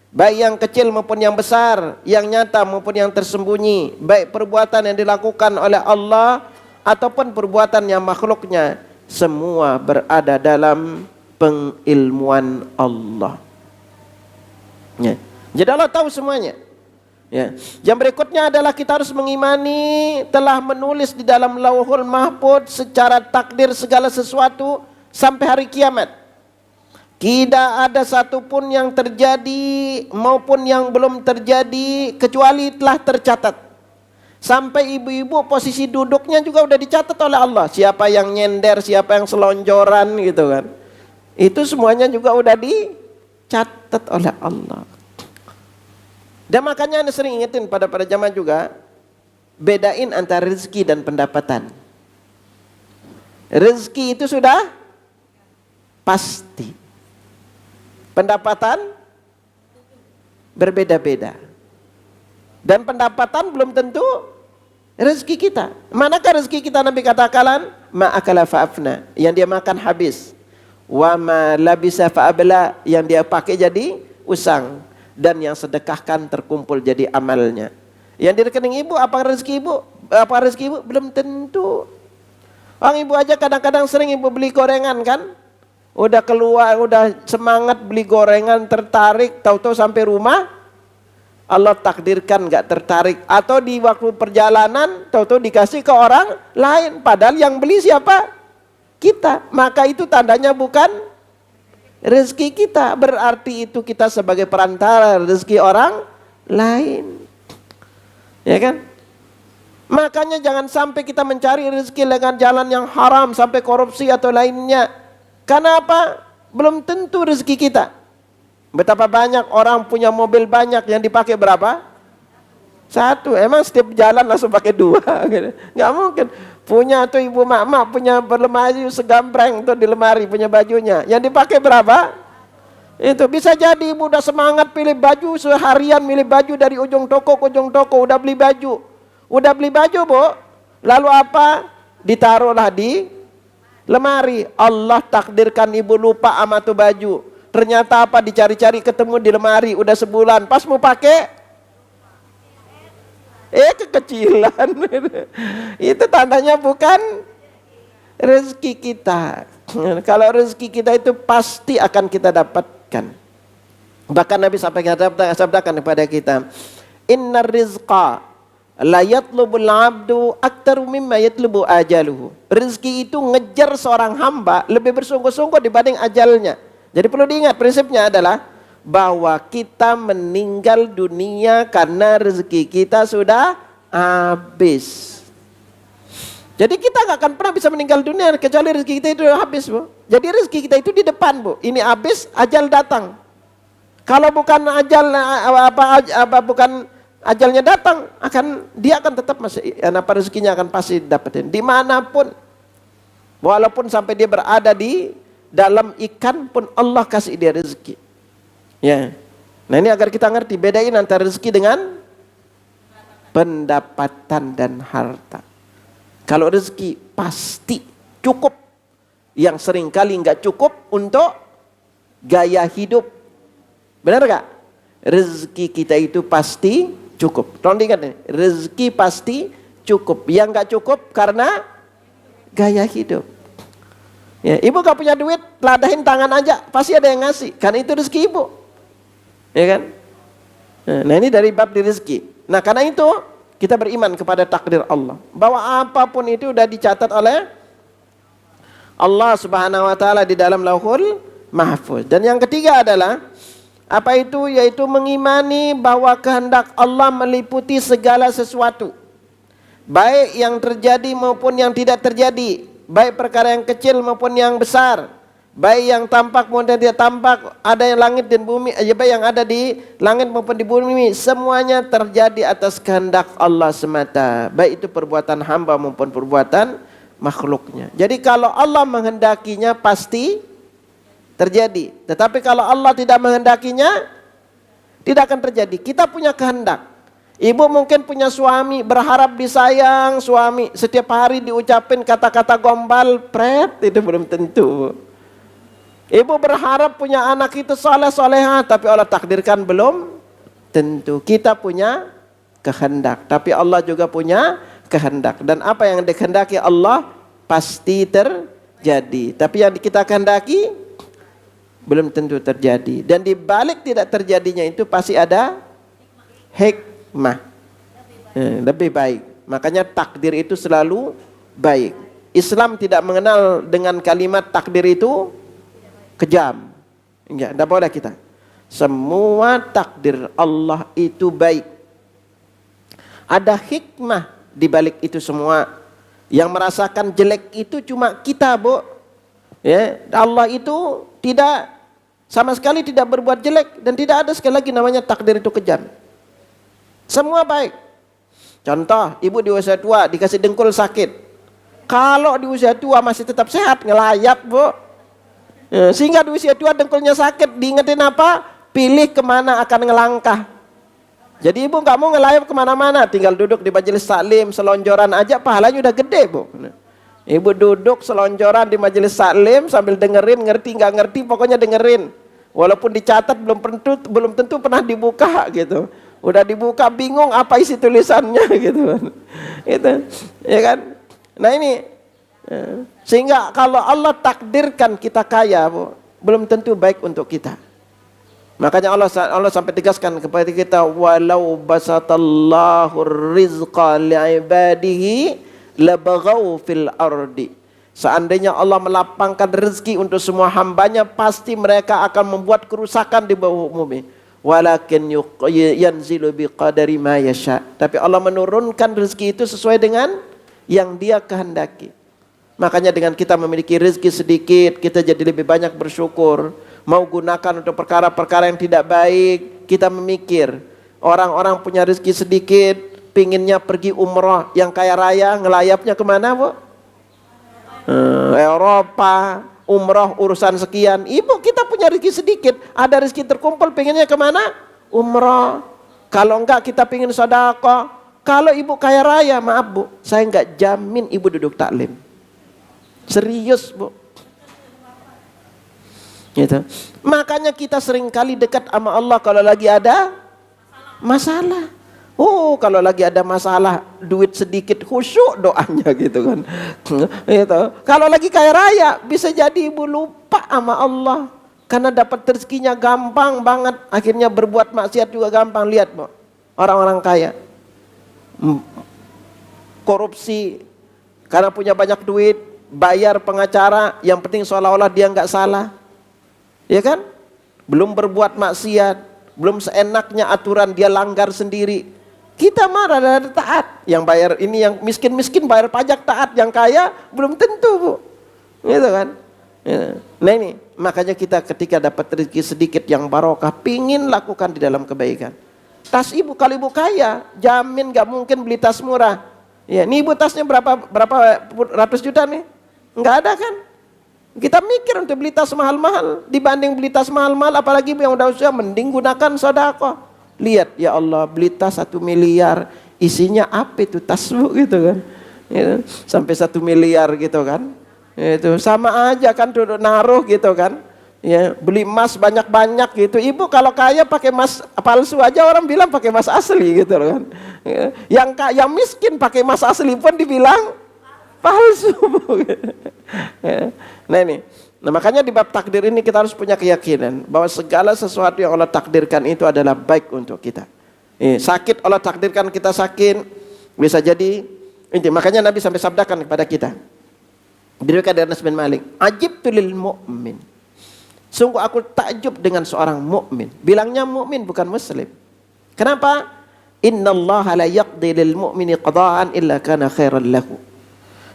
baik yang kecil maupun yang besar, yang nyata maupun yang tersembunyi, baik perbuatan yang dilakukan oleh Allah ataupun perbuatan yang makhluknya, semua berada dalam pengilmuan Allah. Ya. Jadi Allah tahu semuanya. Ya. Yang berikutnya adalah kita harus mengimani telah menulis di dalam Lauhul Mahfuz secara takdir segala sesuatu sampai hari kiamat. Tidak ada satupun yang terjadi maupun yang belum terjadi kecuali telah tercatat. Sampai ibu-ibu posisi duduknya juga udah dicatat oleh Allah. Siapa yang nyender, siapa yang selonjoran gitu kan. Itu semuanya juga udah dicatat oleh Allah. Dan makanya Anda sering ingetin pada jamaah juga, bedain antara rezeki dan pendapatan. Rezeki itu sudah pasti. Pendapatan berbeda-beda. Dan pendapatan belum tentu rezeki kita. Manakah rezeki kita? Nabi katakan, ma'akala fa'afna, yang dia makan habis. Wa ma labisa fa'abla, yang dia pakai jadi usang. Dan yang sedekahkan terkumpul jadi amalnya. Yang di rekening ibu, apa rezeki ibu? Apa rezeki ibu? Belum tentu. Orang ibu aja kadang-kadang sering ibu beli gorengan kan? Udah keluar, udah semangat beli gorengan, tertarik, tahu-tahu sampai rumah Allah takdirkan nggak tertarik, atau di waktu perjalanan tahu-tahu dikasih ke orang lain, padahal yang beli siapa? Kita. Maka itu tandanya bukan rezeki kita, berarti itu kita sebagai perantara rezeki orang lain. Ya kan? Makanya jangan sampai kita mencari rezeki dengan jalan yang haram sampai korupsi atau lainnya. Karena apa? Belum tentu rezeki kita. Betapa banyak orang punya mobil banyak, yang dipakai berapa? Satu. Emang setiap jalan langsung pakai dua? Nggak mungkin. Punya tuh ibu mak punya berlemari segambreng tuh di lemari punya bajunya. Yang dipakai berapa? Itu bisa jadi ibu udah semangat pilih baju seharian, milih baju dari ujung toko ke ujung toko, udah beli baju. Udah beli baju, Bu. Lalu apa? Ditaruhlah di lemari. Allah takdirkan ibu lupa sama tuh baju. Ternyata apa? Dicari-cari ketemu di lemari udah sebulan. Pas mau pakai, kekecilan. Itu tandanya bukan rezeki kita. Kalau rezeki kita itu pasti akan kita dapatkan. Bahkan Nabi sabdakan kepada kita, innar rizqa la yatlubul abdu aktaru mimma yatlubu ajaluhu. Rezeki itu ngejar seorang hamba lebih bersungguh-sungguh dibanding ajalnya. Jadi perlu diingat, prinsipnya adalah bahwa kita meninggal dunia karena rezeki kita sudah habis. Jadi kita gak akan pernah bisa meninggal dunia kecuali rezeki kita itu habis, Bu. Jadi rezeki kita itu di depan, Bu. Ini habis, ajal datang. Kalau bukan ajal bukan ajalnya datang, dia akan tetap masih rezekinya akan pasti dapetin dimanapun. Walaupun sampai dia berada di dalam ikan pun Allah kasih dia rezeki. Ya. Nah ini agar kita ngerti bedain antara rezeki dengan pendapatan dan harta. Kalau rezeki pasti cukup, yang seringkali nggak cukup untuk gaya hidup. Benar gak? Rezeki kita itu pasti cukup. Tolong diingat nih, rezeki pasti cukup. Yang nggak cukup karena gaya hidup. Ya, ibu gak punya duit, ladahin tangan aja, pasti ada yang ngasih. Karena itu rezeki ibu. Ya kan? Nah ini dari bab di rezeki. Nah karena itu kita beriman kepada takdir Allah. Bahwa apapun itu sudah dicatat oleh Allah Subhanahu wa taala di dalam Lauhul Mahfuz. Dan yang ketiga adalah apa itu? Yaitu mengimani bahwa kehendak Allah meliputi segala sesuatu. Baik yang terjadi maupun yang tidak terjadi. Baik perkara yang kecil maupun yang besar. Baik yang tampak maupun yang tidak tampak. Ada yang langit dan bumi, baik yang ada di langit maupun di bumi, semuanya terjadi atas kehendak Allah semata. Baik itu perbuatan hamba maupun perbuatan makhluknya. Jadi kalau Allah menghendakinya pasti terjadi. Tetapi kalau Allah tidak menghendakinya, tidak akan terjadi. Kita punya kehendak. Ibu mungkin punya suami, berharap disayang suami, setiap hari diucapin kata-kata gombal, pret, itu belum tentu. Ibu berharap punya anak itu soleh-soleha, tapi Allah takdirkan belum tentu. Kita punya kehendak, tapi Allah juga punya kehendak. Dan apa yang dikehendaki Allah pasti terjadi. Tapi yang kita kehendaki belum tentu terjadi. Dan di balik tidak terjadinya itu pasti ada hikmah. Lebih baik. Makanya takdir itu selalu baik. Islam tidak mengenal dengan kalimat takdir itu kejam. Enggak, tidak boleh kita. Semua takdir Allah itu baik. Ada hikmah di balik itu semua. Yang merasakan jelek itu cuma kita, Bu. Ya, Allah itu tidak sama sekali tidak berbuat jelek, dan tidak ada sekali lagi namanya takdir itu kejam. Semua baik. Contoh, ibu di usia tua dikasih dengkul sakit. Kalau di usia tua masih tetap sehat, ngelayap, Bu. Sehingga di usia tua dengkulnya sakit, diingetin apa? Pilih kemana akan ngelangkah. Jadi ibu nggak mau ngelayap kemana-mana, tinggal duduk di majelis taklim, selonjoran aja pahalanya udah gede, Bu. Ibu duduk selonjoran di majelis taklim sambil dengerin, ngerti nggak ngerti, pokoknya dengerin. Walaupun dicatat belum tentu pernah dibuka gitu. Udah dibuka bingung apa isi tulisannya gitu kan. Itu, ya kan? Nah ini sehingga kalau Allah takdirkan kita kaya, Bu, belum tentu baik untuk kita. Makanya Allah sampai tegaskan kepada kita, walau basatallahu rizqa li'ibadihi labaghaw fil ardi. Seandainya Allah melapangkan rezeki untuk semua hambanya, pasti mereka akan membuat kerusakan di bawah bumi. Walakin yanzilu biqadari ma yasha. Tapi Allah menurunkan rezeki itu sesuai dengan yang Dia kehendaki. Makanya dengan kita memiliki rezeki sedikit, kita jadi lebih banyak bersyukur. Mau gunakan untuk perkara-perkara yang tidak baik, kita memikir. Orang-orang punya rezeki sedikit, pinginnya pergi umrah, yang kaya raya ngelayapnya kemana, Bu? Eropa, umrah urusan sekian. Ibu, kita punya rezeki sedikit, ada rezeki terkumpul, pinginnya kemana? Umrah. Kalau enggak kita pingin sedekah. Kalau ibu kaya raya, maaf Bu, saya enggak jamin ibu duduk taklim. Serius, Bu. Gitu. Makanya kita seringkali dekat sama Allah kalau lagi ada masalah. Oh, kalau lagi ada masalah, duit sedikit, khusyuk doanya gitu kan. Gitu. Kalau lagi kaya raya, bisa jadi ibu lupa sama Allah karena dapat rezekinya gampang banget, akhirnya berbuat maksiat juga gampang. Lihat, Bu, orang-orang kaya korupsi karena punya banyak duit, bayar pengacara, yang penting seolah-olah dia nggak salah. Ya kan? Belum berbuat maksiat, belum seenaknya aturan dia langgar sendiri. Kita marah dan taat. Yang bayar ini, yang miskin-miskin bayar pajak taat, yang kaya belum tentu, Bu. Gitu kan? Ya. Nah ini, makanya kita ketika dapat rezeki sedikit yang barokah, pingin lakukan di dalam kebaikan. Tas ibu, kalau ibu kaya, jamin gak mungkin beli tas murah. Ya, ini ibu tasnya berapa ratus juta nih? Nggak ada kan? Kita mikir untuk beli tas mahal-mahal, dibanding beli tas mahal-mahal, apalagi yang udah usia, mending gunakan sedekah. Lihat, ya Allah, beli tas 1 miliar, isinya apa itu tas, Bu, gitu kan? Gitu. Sampai 1 miliar gitu kan? Itu sama aja kan, duduk naruh gitu kan? Ya, beli emas banyak-banyak gitu. Ibu kalau kaya pakai emas palsu aja orang bilang pakai emas asli gitu kan? Yang miskin pakai emas asli pun dibilang palsu. Nah ini, makanya di bab takdir ini kita harus punya keyakinan bahwa segala sesuatu yang Allah takdirkan itu adalah baik untuk kita. Sakit Allah takdirkan kita sakit, bisa jadi ini. Makanya Nabi sampai sabdakan kepada kita, diriwayatkan dari Anas bin Malik, ajibtu lil mu'min, sungguh aku takjub dengan seorang mukmin. Bilangnya mukmin bukan muslim. Kenapa? Innallaha la yaqdi lil mu'mini qada'an illa kana khairan lahu.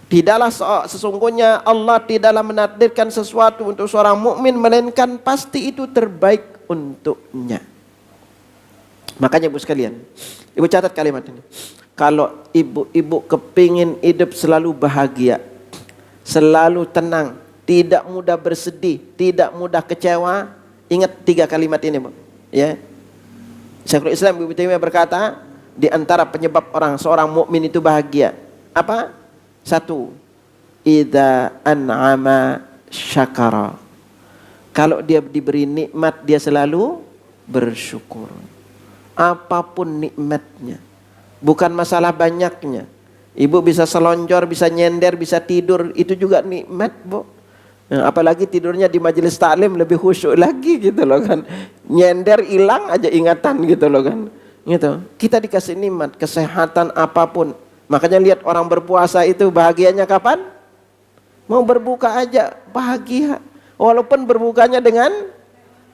Tidaklah sesungguhnya Allah tidaklah menakdirkan sesuatu untuk seorang mukmin melainkan pasti itu terbaik untuknya. Makanya ibu sekalian, ibu catat kalimat ini. Kalau ibu-ibu kepingin hidup selalu bahagia, selalu tenang, tidak mudah bersedih, tidak mudah kecewa, ingat 3 kalimat ini, Bu. Ya. Syekhul Islam Ibnu Taimiyah berkata, di antara penyebab seorang mukmin itu bahagia, apa? 1, idza an'ama syakara. Kalau dia diberi nikmat, dia selalu bersyukur. Apapun nikmatnya, bukan masalah banyaknya. Ibu bisa selonjor, bisa nyender, bisa tidur, itu juga nikmat, Bu. Nah, apalagi tidurnya di majelis taklim lebih khusyuk lagi gitu loh kan. Nyender hilang aja ingatan gitu loh kan. Gitu. Kita dikasih nikmat, kesehatan apapun. Makanya lihat orang berpuasa itu bahagianya kapan? Mau berbuka aja bahagia. Walaupun berbukanya dengan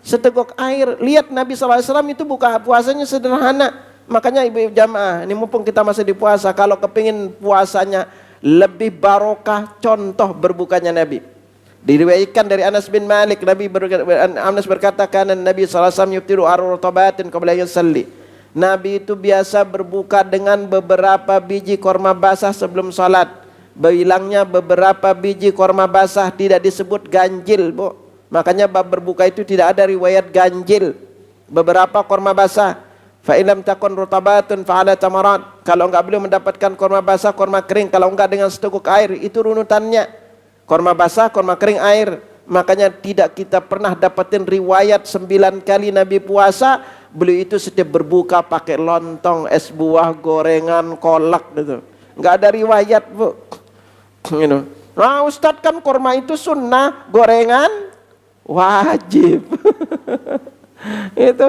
seteguk air. Lihat Nabi SAW itu buka puasanya sederhana. Makanya ibu jamaah, ini mumpung kita masih di puasa, kalau kepingin puasanya lebih barokah, contoh berbukanya Nabi. Diriwayatkan dari Anas bin Malik, Anas berkata, karena Nabi SAW yuftiru ar-rutabatin qabla yusalli. Nabi itu biasa berbuka dengan beberapa biji korma basah sebelum salat. Bilangnya beberapa biji korma basah, tidak disebut ganjil, Bu. Makanya bab berbuka itu tidak ada riwayat ganjil. Beberapa korma basah. Fa in lam takun rutabatun fa ala tamarat. Kalau enggak beliau mendapatkan kurma basah, kurma kering. Kalau enggak dengan seteguk air, itu runutannya. Kurma basah, kurma kering, air. Makanya tidak kita pernah dapatin riwayat 9 kali Nabi puasa, beliau itu setiap berbuka pakai lontong, es buah, gorengan, kolak gitu. Enggak ada riwayat, Bu. Gitu. Nah, Ustadz kan kurma itu sunnah, gorengan wajib. Itu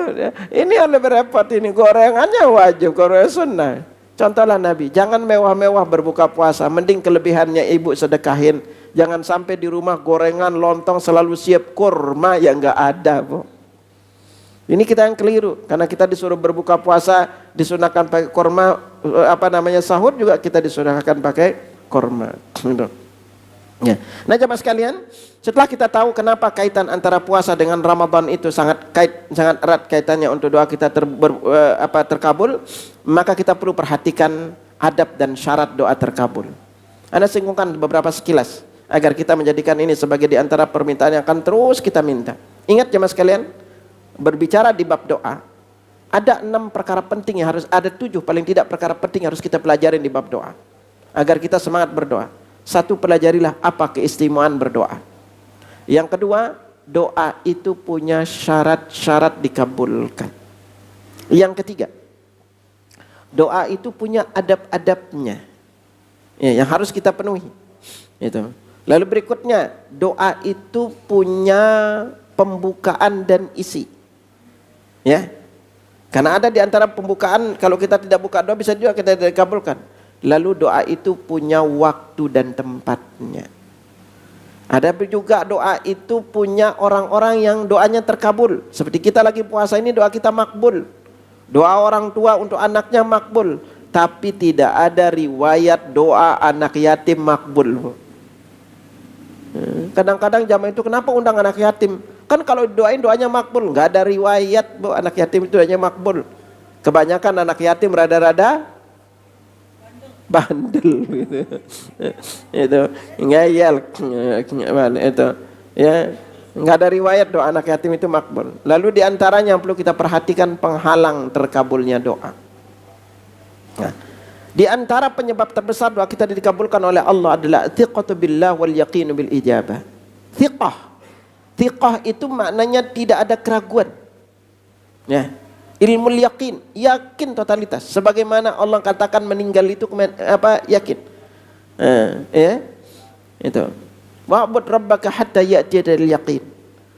ini yang lebih repot, ini gorengannya wajib, gorengan sunnah. Contohlah Nabi, jangan mewah-mewah berbuka puasa, mending kelebihannya ibu sedekahin. Jangan sampai di rumah gorengan, lontong selalu siap, kurma ya nggak ada, Bu. Ini kita yang keliru, karena kita disuruh berbuka puasa disunahkan pakai kurma, sahur juga kita disunahkan pakai kurma. Gitu. Ya. Nah, jemaah sekalian, setelah kita tahu kenapa kaitan antara puasa dengan Ramadan itu sangat erat kaitannya untuk doa kita terkabul, maka kita perlu perhatikan adab dan syarat doa terkabul. Anda singgung beberapa sekilas agar kita menjadikan ini sebagai di antara permintaan yang akan terus kita minta. Ingat jemaah sekalian, berbicara di bab doa, ada 6 perkara penting yang harus, ada 7 paling tidak perkara penting yang harus kita pelajarin di bab doa agar kita semangat berdoa. 1, pelajarilah apa keistimewaan berdoa. Yang kedua, doa itu punya syarat-syarat dikabulkan. Yang ketiga, doa itu punya adab-adabnya, ya, yang harus kita penuhi. Itu. Lalu berikutnya, doa itu punya pembukaan dan isi. Ya. Karena ada di antara pembukaan, kalau kita tidak buka doa bisa juga kita tidak dikabulkan. Lalu doa itu punya waktu dan tempatnya. Ada juga doa itu punya orang-orang yang doanya terkabul. Seperti kita lagi puasa ini, doa kita makbul. Doa orang tua untuk anaknya makbul. Tapi tidak ada riwayat doa anak yatim makbul. Kadang-kadang zaman itu kenapa undang anak yatim? Kan kalau doain doanya makbul. Nggak ada riwayat bahwa anak yatim itu doanya makbul. Kebanyakan anak yatim rada-rada bandel gitu. Itu ngeyel itu ya, nggak ada riwayat doa anak yatim itu makbul. Lalu diantaranya yang perlu kita perhatikan penghalang terkabulnya doa. Nah, di antara penyebab terbesar doa kita dikabulkan oleh Allah adalah thiqatu billah wal yaqinu bil ijabah. Thiqah itu maknanya tidak ada keraguan. Ya. Ilmu yakin, yakin totalitas. Sebagaimana Allah katakan meninggal itu yakin. Ya. Itu. Wa'bud rabbaka hatta ya'tiyakal yaqin.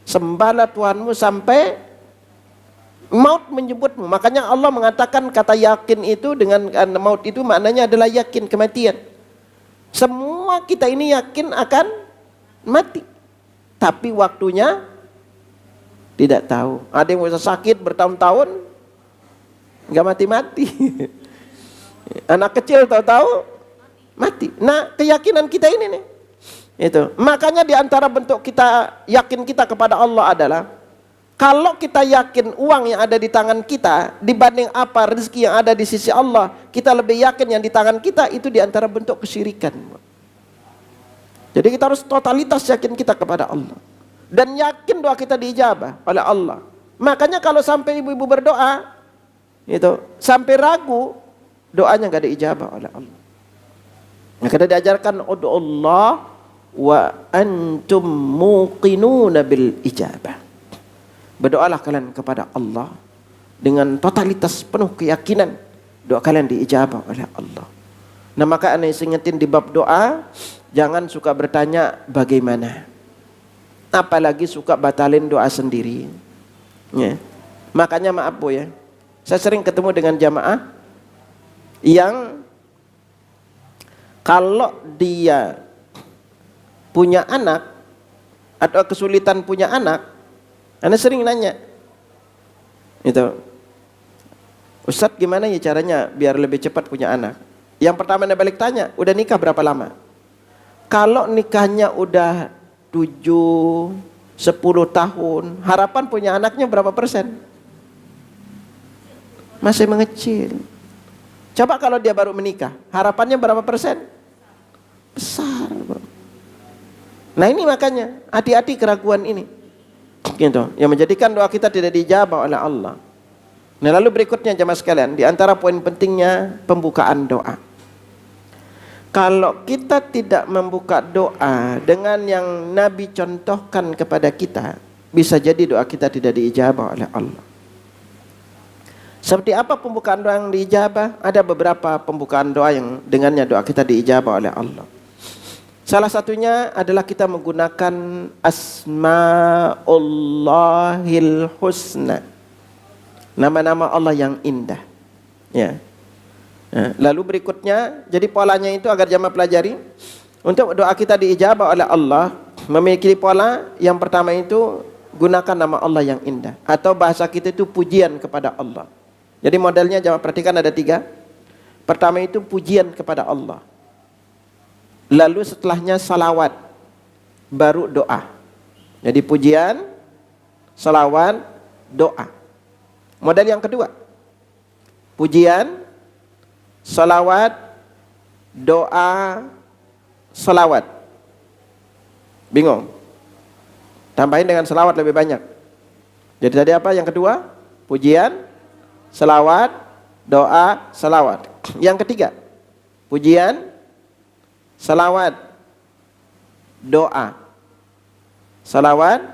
Sembahlah Tuhanmu sampai maut menjemputmu. Makanya Allah mengatakan kata yakin itu dengan maut itu maknanya adalah yakin kematian. Semua kita ini yakin akan mati. Tapi waktunya tidak tahu. Ada yang bisa sakit bertahun-tahun nggak mati-mati. Anak kecil tahu-tahu mati. Nah, keyakinan kita ini nih. Itu. Makanya di antara bentuk kita yakin kita kepada Allah adalah kalau kita yakin uang yang ada di tangan kita dibanding apa rezeki yang ada di sisi Allah, kita lebih yakin yang di tangan kita, itu di antara bentuk kesyirikan. Jadi kita harus totalitas yakin kita kepada Allah. Dan yakin doa kita diijabah oleh Allah. Makanya kalau sampai ibu-ibu berdoa, itu sampai ragu, doanya nggak diijabah oleh Allah. Nah, kita diajarkan ud'ullah wa antum muqinuna bil ijabah. Berdoalah kalian kepada Allah dengan totalitas penuh keyakinan doa kalian diijabah oleh Allah. Nah, maka aneh ingetin di bab doa, jangan suka bertanya bagaimana. Apalagi suka batalin doa sendiri. Ya. Makanya maaf Bu ya, saya sering ketemu dengan jamaah yang kalau dia punya anak atau kesulitan punya anak, Anda sering nanya, itu, Ustadz gimana ya caranya biar lebih cepat punya anak? Yang pertama Anda balik tanya, udah nikah berapa lama? Kalau nikahnya udah 7-10 tahun, harapan punya anaknya berapa persen? Masih mengecil. Coba kalau dia baru menikah, harapannya berapa persen? Besar. Nah ini makanya hati-hati keraguan ini, gitu, yang menjadikan doa kita tidak dijabah oleh Allah. Nah, lalu berikutnya jemaah sekalian, di antara poin pentingnya pembukaan doa. Kalau kita tidak membuka doa dengan yang Nabi contohkan kepada kita, bisa jadi doa kita tidak diijabah oleh Allah. Seperti apa pembukaan doa yang diijabah? Ada beberapa pembukaan doa yang dengannya doa kita diijabah oleh Allah. Salah satunya adalah kita menggunakan Asma'ullahil Husna, nama-nama Allah yang indah. Ya. Lalu berikutnya, jadi polanya itu agar jamaah pelajari, untuk doa kita diijabah oleh Allah, memiliki pola yang pertama itu gunakan nama Allah yang indah, atau bahasa kita itu pujian kepada Allah. Jadi modelnya jamaah perhatikan ada 3. Pertama itu pujian kepada Allah, lalu setelahnya salawat, baru doa. Jadi pujian, salawat, doa. Model yang kedua, pujian, salawat, doa, salawat. Bingung? Tambahin dengan salawat lebih banyak. Jadi tadi apa yang kedua? Pujian, salawat, doa, salawat. Yang ketiga, pujian, salawat, doa, salawat,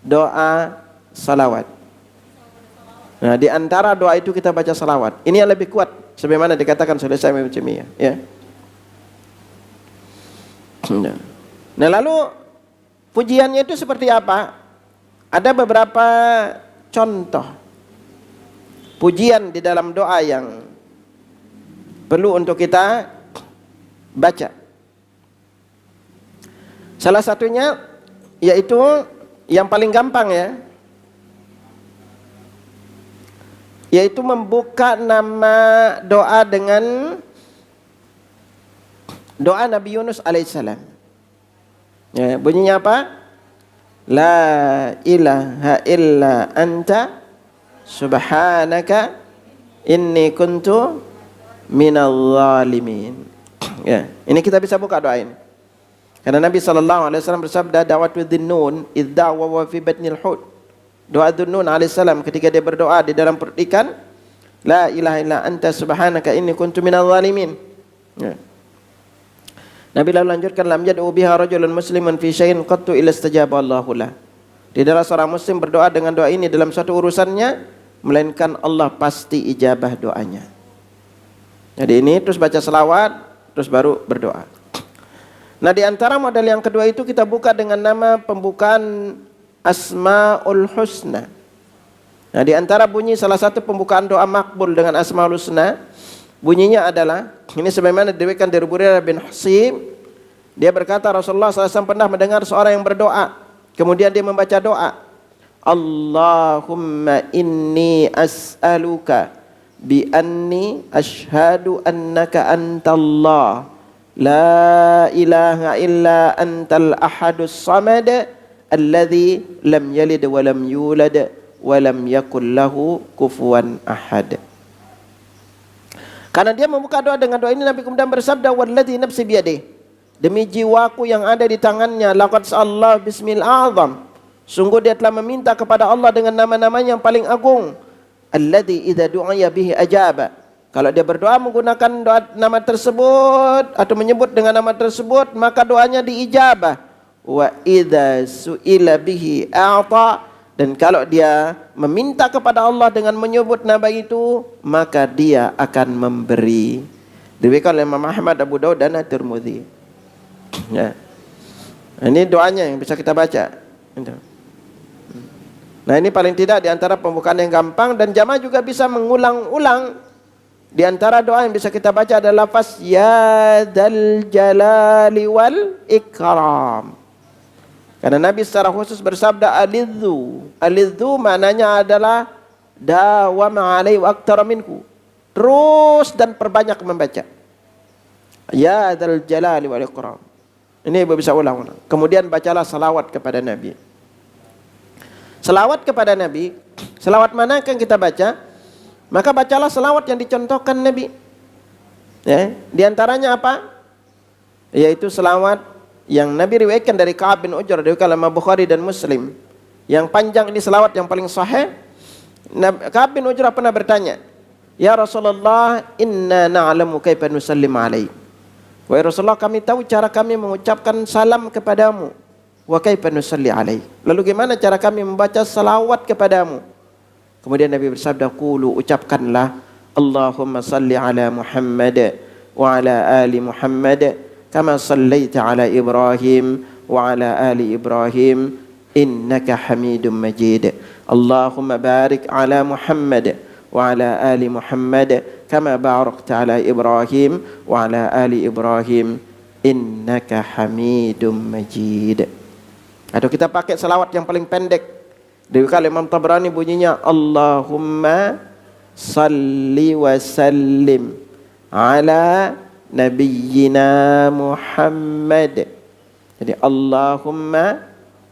doa, salawat. Nah, di antara doa itu kita baca salawat. Ini yang lebih kuat, sebagaimana dikatakan oleh Syekh Ibnu Taimiyah, ya. Nah, lalu pujiannya itu seperti apa? Ada beberapa contoh pujian di dalam doa yang perlu untuk kita baca. Salah satunya yaitu yang paling gampang ya, yaitu membuka nama doa dengan doa Nabi Yunus alaihissalam. Ya, bunyinya apa? La ilaha illa anta subhanaka inni kuntu minal zalimin. Ya, ini kita bisa buka doa ini. Karena Nabi SAW bersabda, da'watu dhinnun idza wa fi batnil hut. Doa Dhunnun alaihissalam ketika dia berdoa di dalam perut ikan, la ilaha illa anta subhanaka inni kuntu minal zalimin. Ya. Nabi lalu lanjutkan, lam yad'u biha rajulun muslimun fi syai'in qattu illa istajaba Allahu lah. Tidaklah seorang muslim berdoa dengan doa ini dalam suatu urusannya, melainkan Allah pasti ijabah doanya. Jadi ini terus baca selawat, terus baru berdoa. Nah, di antara model yang kedua itu kita buka dengan nama pembukaan Asma'ul Husna. Nah, di antara bunyi salah satu pembukaan doa makbul dengan Asma'ul Husna, bunyinya adalah, ini sebagaimana diriwayatkan dari Burairah bin Hasib, dia berkata Rasulullah SAW pernah mendengar seorang yang berdoa, kemudian dia membaca doa, Allahumma inni as'aluka bi anni ashhadu annaka antallah la ilaha illa antal ahadus samad alladzi lam yalid wa lam yulad wa lam yakul lahu kufuwan ahad. Karena dia membuka doa dengan doa ini, Nabi kemudian bersabda, walladzi nafsi biyadihi, demi jiwaku yang ada di tangannya, laqad sa'allahu bismil azam, sungguh dia telah meminta kepada Allah dengan nama-namanya yang paling agung, alladzi idza du'iya bihi ajaba. Kalau dia berdoa menggunakan doa nama tersebut atau menyebut dengan nama tersebut, maka doanya diijabah. Wa idza su'ila bihi a'ta, dan kalau dia meminta kepada Allah dengan menyebut nama itu, maka dia akan memberi. Diriwayatkan oleh Imam Ahmad, Abu Daud dan At-Tirmidzi. Ya. Ini doanya yang bisa kita baca. Nah, ini paling tidak di antara pembukaan yang gampang, dan jamaah juga bisa mengulang-ulang. Di antara doa yang bisa kita baca adalah lafaz ya dzal jalali wal ikram. Karena Nabi secara khusus bersabda alidzu maknanya adalah dawam alaihi wa aktsara minku. Terus dan perbanyak membaca. Ya dzal jalali wal ikram. Ini Ibu bisa ulang-ulang. Kemudian bacalah salawat kepada Nabi. Salawat kepada Nabi, salawat mana yang kita baca? Maka bacalah selawat yang dicontohkan Nabi. Ya, di antaranya apa? Yaitu selawat yang Nabi riwayatkan dari Ka'ab bin Ujrah, diriwayatkan oleh Bukhari dan Muslim. Yang panjang ini selawat yang paling sahih, Ka'ab bin Ujrah pernah bertanya, "Ya Rasulullah, inna na'lamu kaifa nusallim alaik." Wahai Rasulullah, kami tahu cara kami mengucapkan salam kepadamu. Wa kaifa nusalli alaik. Lalu gimana cara kami membaca salawat kepadamu? Kemudian Nabi bersabda, "Qulu, ucapkanlah, Allahumma salli ala Muhammad wa ala ali Muhammad kama sallaita ala Ibrahim wa ala ali Ibrahim innaka Hamidum Majid. Allahumma barik ala Muhammad wa ala ali Muhammad kama barakta ala Ibrahim wa ala ali Ibrahim innaka Hamidum Majid." Atau kita pakai salawat yang paling pendek. Dari kalimat Imam Tabrani bunyinya, Allahumma salli wa sallim ala nabiyyina Muhammad. Jadi Allahumma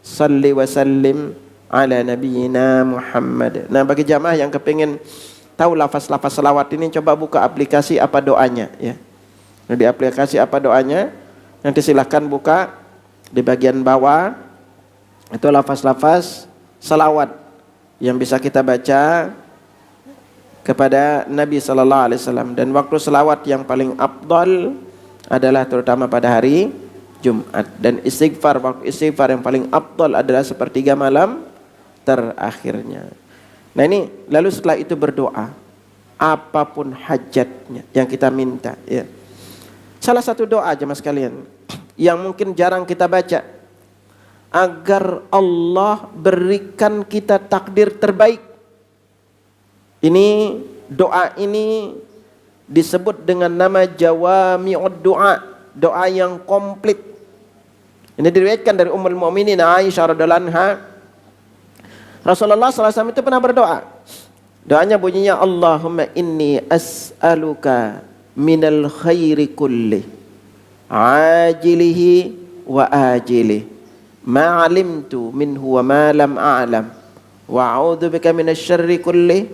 salli wa sallim ala nabiyyina Muhammad. Nah, bagi jamaah yang kepingin tahu lafaz-lafaz salawat ini, coba buka aplikasi apa doanya ya. Nah, di aplikasi apa doanya, nanti silahkan buka di bagian bawah. Itu lafaz-lafaz salawat yang bisa kita baca kepada Nabi sallallahu alaihi wasallam. Dan waktu salawat yang paling afdal adalah terutama pada hari Jumat. Dan istighfar, waktu istighfar yang paling afdal adalah sepertiga malam terakhirnya. Nah ini, lalu setelah itu berdoa apapun hajatnya yang kita minta ya. Salah satu doa jemaah sekalian yang mungkin jarang kita baca, agar Allah berikan kita takdir terbaik. Ini doa ini disebut dengan nama jawami'ud doa, doa yang komplit. Ini diriwayatkan dari Ummul Mukminin Aisyah radhiyallahu anha. Rasulullah SAW itu pernah berdoa. Doanya bunyinya, Allahumma inni as'aluka minal khairi kulli ajilihi wa ajilihi ma alimtu minhu wa ma lam a'lam wa a'udzu bika minasy syarri kulli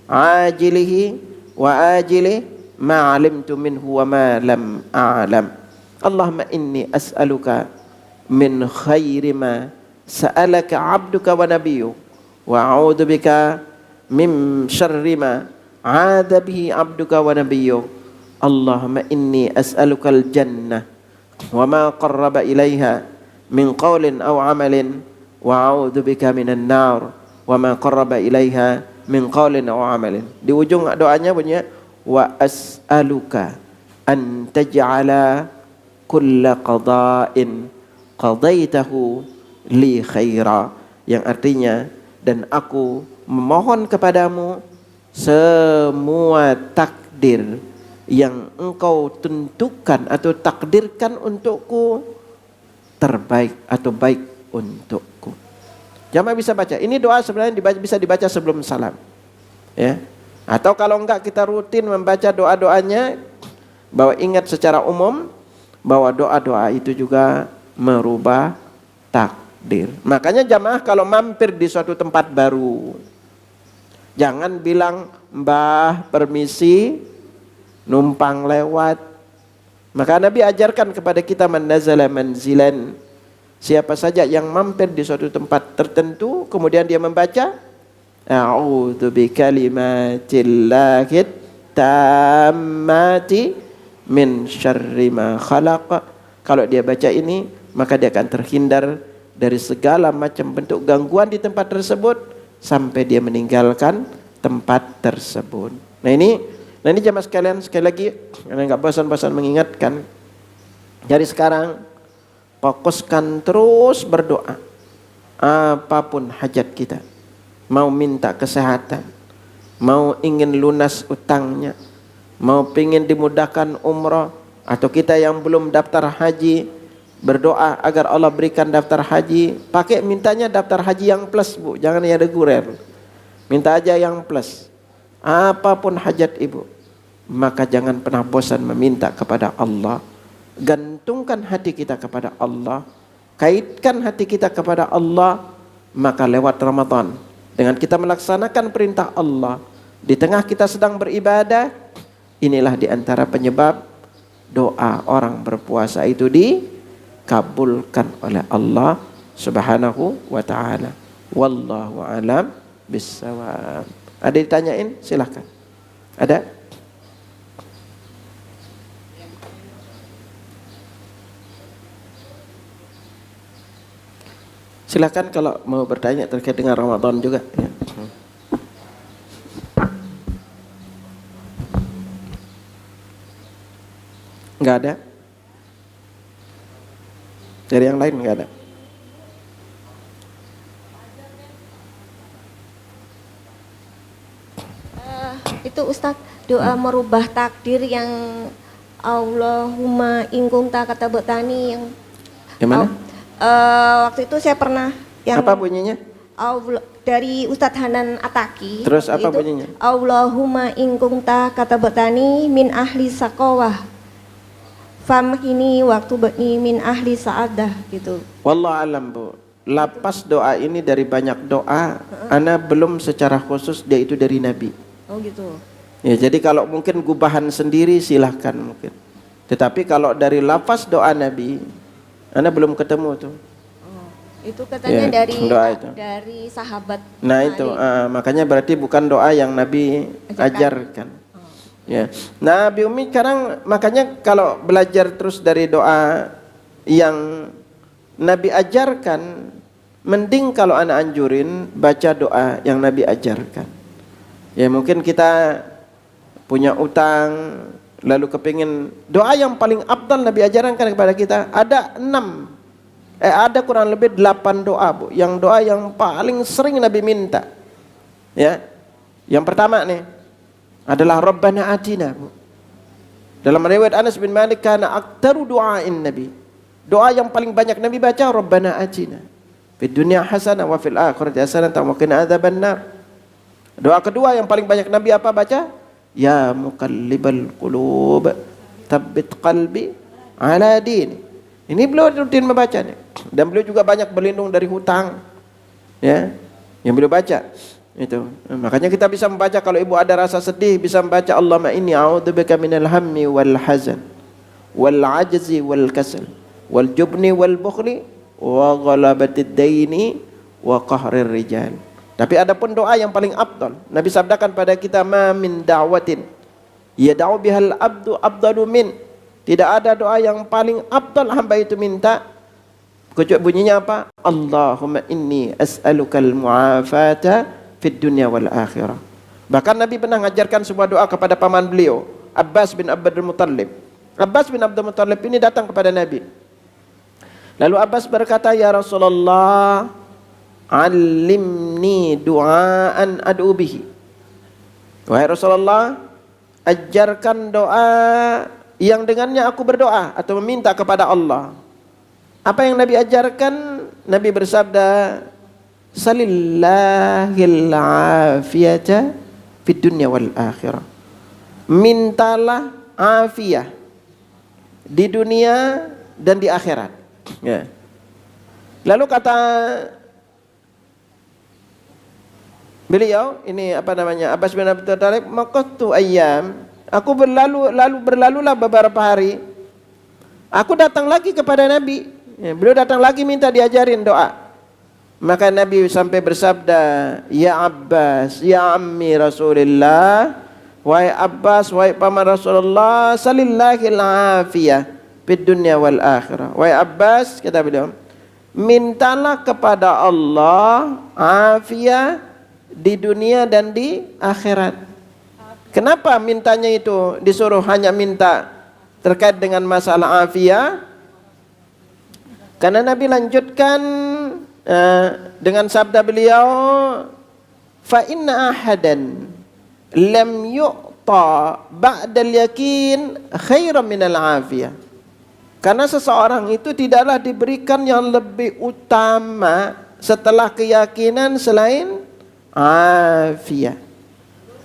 ajilihi wa ajilihi ma alimtu minhu wa ma lam a'lam. Allahumma inni as'aluka min khairi ma sa'alaka 'abduka wa nabiyyuk wa a'udzu bika min syarri ma 'adza bihi 'abduka wa nabiyyuk. Allahumma inni as'alukal jannah wa ma qarraba ilaiha min qaulin aw amalin wa a'udzu bika minan nar wa ma qarraba ilaiha min qaulin aw amalin. Di ujung doanya bunyinya, wa as'aluka an taj'ala kulla qada'in qadaitahu li khaira, yang artinya, dan aku memohon kepadamu semua takdir yang engkau tentukan atau takdirkan untukku terbaik atau baik untukku. Jamaah bisa baca. Ini doa sebenarnya bisa dibaca sebelum salam. Ya. Atau kalau enggak, kita rutin membaca doa-doanya, bahwa ingat secara umum bahwa doa-doa itu juga merubah takdir. Makanya jamaah kalau mampir di suatu tempat baru, jangan bilang, Mbah permisi numpang lewat. Maka Nabi ajarkan kepada kita, man nazala manzilan, siapa saja yang mampir di suatu tempat tertentu kemudian dia membaca a'udzu bikalimatillahi tammati min syarri ma khalaq. Kalau dia baca ini, maka dia akan terhindar dari segala macam bentuk gangguan di tempat tersebut sampai dia meninggalkan tempat tersebut. Nah ini jamaah sekalian, sekali lagi, karena nggak bosan-bosan mengingatkan, dari sekarang fokuskan terus berdoa apapun hajat kita. Mau minta kesehatan, mau ingin lunas utangnya, mau ingin dimudahkan umrah, atau kita yang belum daftar haji, berdoa agar Allah berikan daftar haji. Pakai mintanya daftar haji yang plus, Bu, jangan yang reguler. Minta aja yang plus. Apapun hajat ibu, maka jangan pernah bosan meminta kepada Allah. Gantungkan hati kita kepada Allah, kaitkan hati kita kepada Allah. Maka lewat Ramadan, dengan kita melaksanakan perintah Allah di tengah kita sedang beribadah, inilah di antara penyebab doa orang berpuasa itu dikabulkan oleh Allah Subhanahu wa ta'ala. Wallahu a'lam bissawab. Ada ditanyain? Silahkan. Ada? Silahkan kalau mau bertanya terkait dengan Ramadan juga. Ya. Enggak ada? Dari yang lain enggak ada? Itu Ustadz, doa merubah takdir yang Allahumma in kunta kata Betani yang Gimana? Waktu itu saya pernah yang Apa bunyinya? Dari Ustadz Hanan Ataki. Terus apa itu, bunyinya? Allahumma in kunta kata Betani min ahli sakawah famhini waktu bani min ahli sa'adah gitu. Wallahu alam, Bu. Lapas doa ini dari banyak doa, ana belum secara khusus dia itu dari Nabi. Oh gitu. Ya, jadi kalau mungkin gubahan sendiri silahkan mungkin. Tetapi kalau dari lafaz doa Nabi, ana belum ketemu tuh. Oh, itu katanya Ya, doa itu. dari sahabat. Nah itu, makanya berarti bukan doa yang Nabi ajarkan. Ya, Nabi Umi sekarang makanya kalau belajar terus dari doa yang Nabi ajarkan, mending kalau anak anjurin baca doa yang Nabi ajarkan. Ya mungkin kita punya utang, lalu kepingin doa yang paling abdal Nabi ajarkan kepada kita, ada 6, ada kurang lebih 8 doa, Bu, yang doa yang paling sering Nabi minta. Ya, yang pertama nih adalah Rabbana atina, Bu. Dalam riwayat Anas bin Malik, kana aktaru du'ain Nabi, doa yang paling banyak Nabi baca Rabbana atina fid dunya hasanah wa fil akhirati hasanah wa qina adzabannar. Doa kedua yang paling banyak Nabi apa baca? Ya muqallibal qulub, tsabbit qalbi ala dini. Ini beliau rutin membacanya. Dan beliau juga banyak berlindung dari hutang. Ya, yang beliau baca. Itu. Makanya kita bisa membaca, kalau ibu ada rasa sedih bisa membaca Allahumma inni a'udzubika minal hammi wal hazan wal ajzi wal kasal wal jubni wal bukhli wa ghalabatid daini wa qahrir rijal. Tapi ada pun doa yang paling afdal. Nabi sabdakan pada kita, ma min da'watin yad'u bihal abdu afdalu min. Tidak ada doa yang paling afdal hamba itu minta kecuali bunyinya apa? Allahumma inni as'alukal mu'afata fid dunya wal akhirah. Bahkan Nabi pernah mengajarkan sebuah doa kepada paman beliau, Abbas bin Abdul Muttalib. Abbas bin Abdul Muttalib ini datang kepada Nabi. Lalu Abbas berkata, ya Rasulullah, alimni du'aan ad'u bihi. Wahai Rasulullah, ajarkan doa yang dengannya aku berdoa atau meminta kepada Allah. Apa yang Nabi ajarkan? Nabi bersabda, salillahil afiyata fid dunya wal akhirah. Mintalah afiyah di dunia dan di akhirat. Ya. Lalu kata beliau ini apa namanya, Abbas bin Abdul Muttalib, maqattu ayyam, aku berlalulah beberapa hari. Aku datang lagi kepada Nabi. Ya, beliau datang lagi minta diajarin doa. Maka Nabi sampai bersabda, ya Abbas, ya ammi Rasulillah, wahai Abbas, wahai paman Rasulullah, salillahil afiyah fid dunya wal akhirah. Wahai Abbas, kata beliau, mintalah kepada Allah afiyah di dunia dan di akhirat. Kenapa mintanya itu disuruh hanya minta terkait dengan masalah afiyah? Karena Nabi lanjutkan dengan sabda beliau, fa inna ahadan lam yu'ta ba'dal yakin khairan minal afiyah. Karena seseorang itu tidaklah diberikan yang lebih utama setelah keyakinan selain afiyah.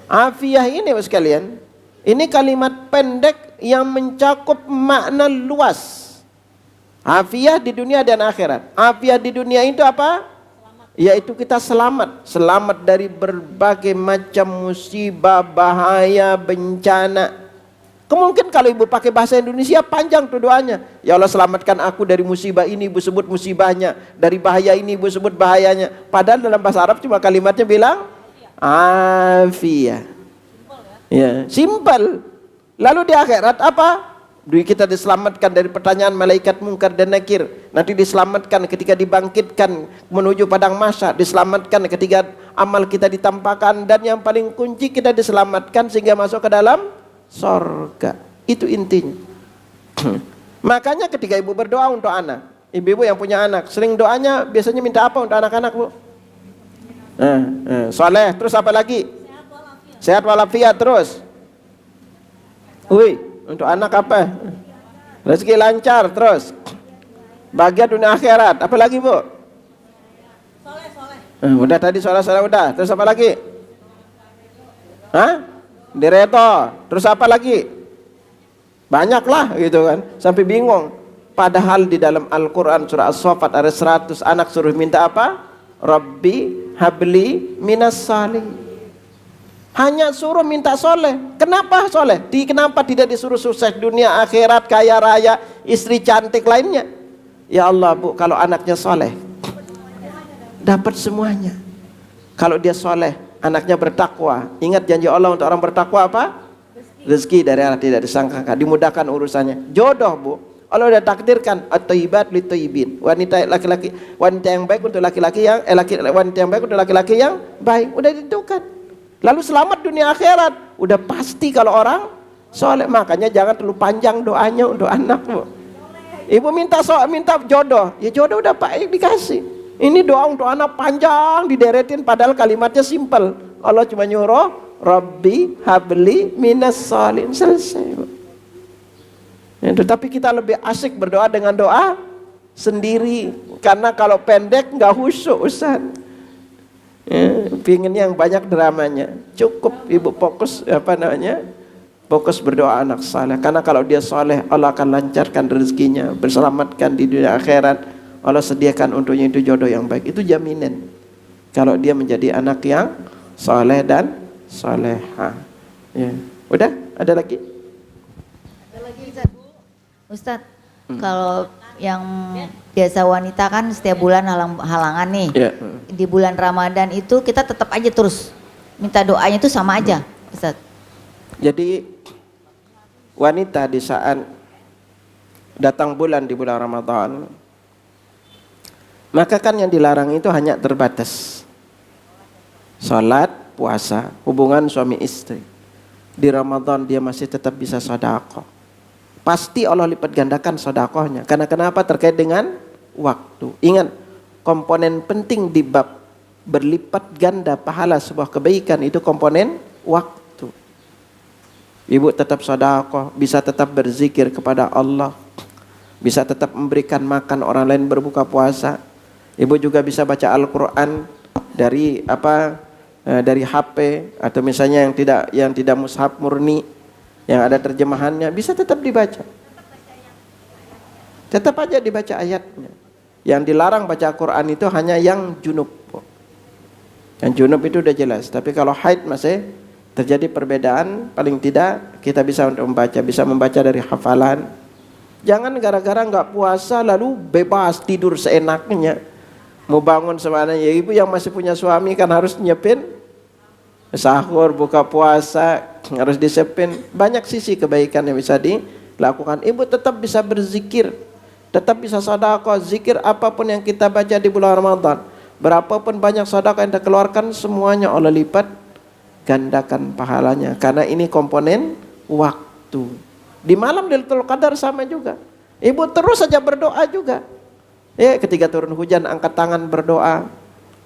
Afiyah ini sekalian, ini kalimat pendek yang mencakup makna luas. Afiyah di dunia dan akhirat. Afiyah di dunia itu apa? Yaitu kita selamat. Selamat dari berbagai macam musibah, bahaya, bencana. Kemungkinan kalau ibu pakai bahasa Indonesia panjang tuh doanya. Ya Allah, selamatkan aku dari musibah ini, ibu sebut musibahnya. Dari bahaya ini, ibu sebut bahayanya. Padahal dalam bahasa Arab cuma kalimatnya bilang afiyah. Ya, simpel. Lalu di akhirat apa? Kita diselamatkan dari pertanyaan malaikat mungkar dan nakir. Nanti diselamatkan ketika dibangkitkan menuju padang mahsyar, diselamatkan ketika amal kita ditampakkan, dan yang paling kunci kita diselamatkan sehingga masuk ke dalam surga. Itu intinya. Makanya ketika ibu berdoa untuk anak, ibu-ibu yang punya anak, sering doanya biasanya minta apa untuk anak-anak, Bu? Soleh, terus apa lagi? Sehat walafiat terus. Untuk anak apa? Rezeki lancar terus. Bahagia dunia akhirat. Apa lagi, Bu? Soleh. Udah tadi soleh udah. Terus apa lagi? Direto. Terus apa lagi? Banyak lah gitu kan. Sampai bingung. Padahal di dalam Al-Quran surah As-Saffat ada 100 anak suruh minta apa? Rabbi habli minas salih. Hanya suruh minta soleh. Kenapa soleh? Kenapa tidak disuruh sukses dunia akhirat, kaya raya, istri cantik lainnya? Ya Allah, Bu, kalau anaknya soleh dapat semuanya. Kalau dia soleh, anaknya bertakwa. Ingat janji Allah untuk orang bertakwa apa? Rezeki dari arah tidak disangkakan, dimudahkan urusannya. Jodoh, Bu, Allah sudah takdirkan at-thayyibat lit-thayyibin. Wanita laki-laki, wanita yang baik untuk laki-laki yang wanita yang baik untuk laki-laki yang baik. Udah ditentukan. Lalu selamat dunia akhirat. Udah pasti kalau orang soleh. Makanya jangan terlalu panjang doanya untuk anak, Bu. Ibu minta jodoh. Ya jodoh udah baik dikasih. Ini doa untuk anak panjang dideretin padahal kalimatnya simpel. Allah cuma nyuruh Rabbi habli minas salihin. Selesai, Bu. Ya, tetapi kita lebih asik berdoa dengan doa sendiri. Karena kalau pendek nggak khusyuk, Ustaz. Ya, pingin yang banyak dramanya. Cukup ibu fokus fokus berdoa anak saleh. Karena kalau dia saleh, Allah akan lancarkan rezekinya, berselamatkan di dunia akhirat. Allah sediakan untuknya itu jodoh yang baik. Itu jaminan kalau dia menjadi anak yang saleh dan salehah. Ya. Udah? Ada lagi? Ada lagi, Ustaz. Kalau yang biasa wanita kan setiap bulan halangan nih. Yeah. Di bulan Ramadan itu kita tetap aja terus minta doanya itu sama aja, Ustaz. Jadi wanita di saat datang di bulan Ramadan, maka kan yang dilarang itu hanya terbatas salat, puasa, hubungan suami istri. Di Ramadan dia masih tetap bisa sedekah. Pasti Allah lipat gandakan sedekahnya. Karena kenapa? Terkait dengan waktu. Ingat, komponen penting di bab berlipat ganda pahala sebuah kebaikan itu komponen waktu. Ibu tetap sedekah, bisa tetap berzikir kepada Allah, bisa tetap memberikan makan orang lain berbuka puasa. Ibu juga bisa baca Al-Quran dari dari HP atau misalnya yang tidak mushaf murni, yang ada terjemahannya, bisa tetap dibaca. Tetap aja dibaca ayatnya. Yang dilarang baca Quran itu hanya yang junub. Yang junub itu udah jelas. Tapi kalau haid masih terjadi perbedaan. Paling tidak kita bisa membaca dari hafalan. Jangan gara-gara nggak puasa lalu bebas tidur seenaknya. Mau bangun semana ya, ibu yang masih punya suami kan harus nyiapin sahur, buka puasa, harus disiapin. Banyak sisi kebaikan yang bisa dilakukan. Ibu tetap bisa berzikir, tetap bisa sedekah, zikir apapun yang kita baca di bulan Ramadan. Berapapun banyak sedekah yang dikeluarkan, semuanya Allah lipat gandakan pahalanya. Karena ini komponen waktu. Di malam Lailatul Qadar sama juga. Ibu terus saja berdoa juga. Ya, ketika turun hujan angkat tangan berdoa.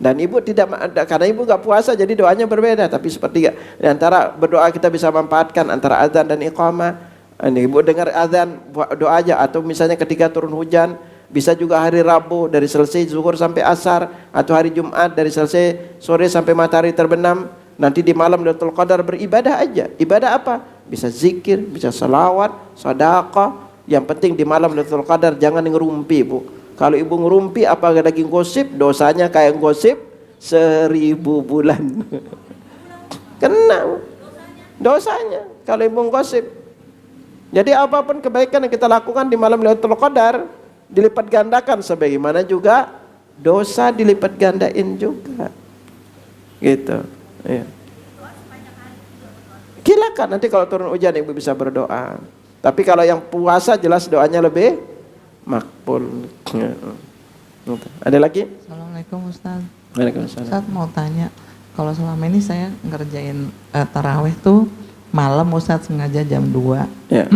Dan ibu karena ibu gak puasa jadi doanya berbeda. Tapi sepertiga di antara berdoa kita bisa manfaatkan antara azan dan iqamah. Ibu dengar azan doa aja. Atau misalnya ketika turun hujan, bisa juga hari Rabu dari selesai zuhur sampai asar, atau hari Jumat dari selesai sore sampai matahari terbenam. Nanti di malam Lailatul Qadar beribadah aja. Ibadah apa? Bisa zikir, bisa salawat, sedekah. Yang penting di malam Lailatul Qadar jangan ngerumpi, Bu. Kalau ibu ngerumpi apa lagi gosip, dosanya kayak gosip 1000 bulan. Kena dosanya kalau ibu gosip. Jadi apapun kebaikan yang kita lakukan di malam Lailatul Qadar dilipat gandakan, sebagaimana juga dosa dilipat gandain juga. Gitu. Iya. Silakan nanti kalau turun hujan ibu bisa berdoa. Tapi kalau yang puasa jelas doanya lebih makbul. Ya. Ada lagi? Assalamualaikum Ustaz. Waalaikumsalam. Ustaz mau tanya, kalau selama ini saya ngerjain tarawih tuh malam Ustaz sengaja jam 2. Ya.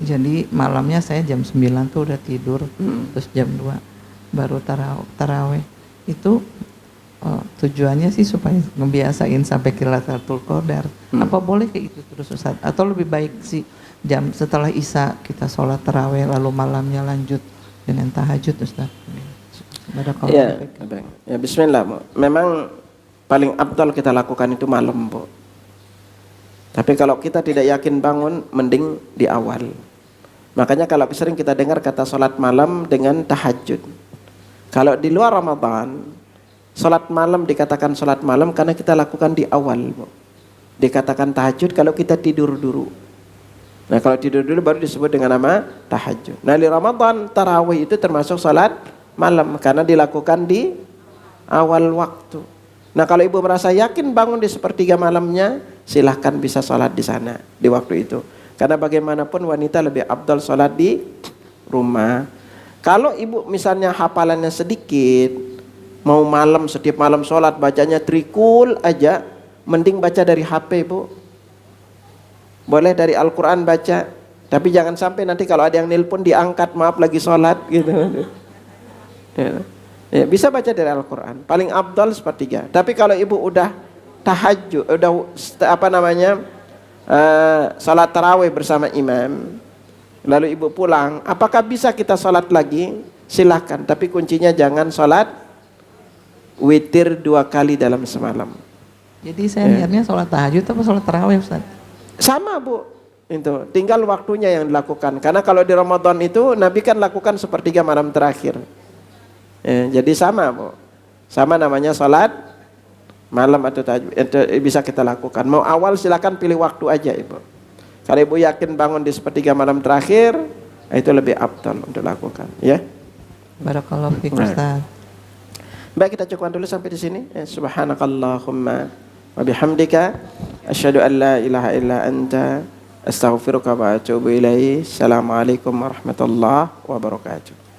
Jadi malamnya saya jam 9 tuh udah tidur, terus jam 2 baru tarawih. Itu tujuannya sih supaya ngebiasain sampai Lailatul Qadar. Apa boleh kayak gitu terus Ustaz? Atau lebih baik sih jam setelah Isya kita sholat tarawih lalu malamnya lanjut dengan tahajud Ustaz? Ya, ya bismillah Bu. Memang paling abdal kita lakukan itu malam Bu. Tapi kalau kita tidak yakin bangun, mending di awal. Makanya kalau sering kita dengar kata sholat malam dengan tahajud. Kalau di luar Ramadan, sholat malam dikatakan sholat malam karena kita lakukan di awal Bu. Dikatakan tahajud kalau kita tidur dulu. Nah kalau tidur dulu baru disebut dengan nama tahajud. Nah di Ramadan, tarawih itu termasuk sholat malam karena dilakukan di awal waktu. Nah kalau ibu merasa yakin bangun di sepertiga malamnya, silahkan bisa sholat di sana di waktu itu. Karena bagaimanapun wanita lebih afdal sholat di rumah. Kalau ibu misalnya hafalannya sedikit, mau malam setiap malam sholat bacanya trikul aja, mending baca dari HP Bu. Boleh dari Al-Quran baca, tapi jangan sampai nanti kalau ada yang nelpon diangkat, maaf lagi sholat gitu. Ya, bisa baca dari Al-Quran. Paling afdal sepertiga. Tapi kalau ibu udah tahajud, udah salat tarawih bersama imam, lalu ibu pulang, apakah bisa kita salat lagi? Silahkan. Tapi kuncinya jangan salat witir 2 kali dalam semalam. Jadi saya niatnya salat tahajud atau salat tarawih Ustaz? Sama Bu. Itu tinggal waktunya yang dilakukan. Karena kalau di Ramadan itu Nabi kan lakukan sepertiga malam terakhir. Jadi sama Bu. Sama namanya salat malam atau tahajud. Itu bisa kita lakukan. Mau awal silakan pilih waktu aja Ibu. Kalau ibu yakin bangun di sepertiga malam terakhir, itu lebih afdal untuk lakukan, ya. Barakallahu fiik Ustaz. Baik, kita cukupkan dulu sampai di sini. Subhanakallahumma wa bihamdika asyhadu an la ilaha illa anta astaghfiruka wa atubu ilaik. Assalamualaikum warahmatullahi wabarakatuh.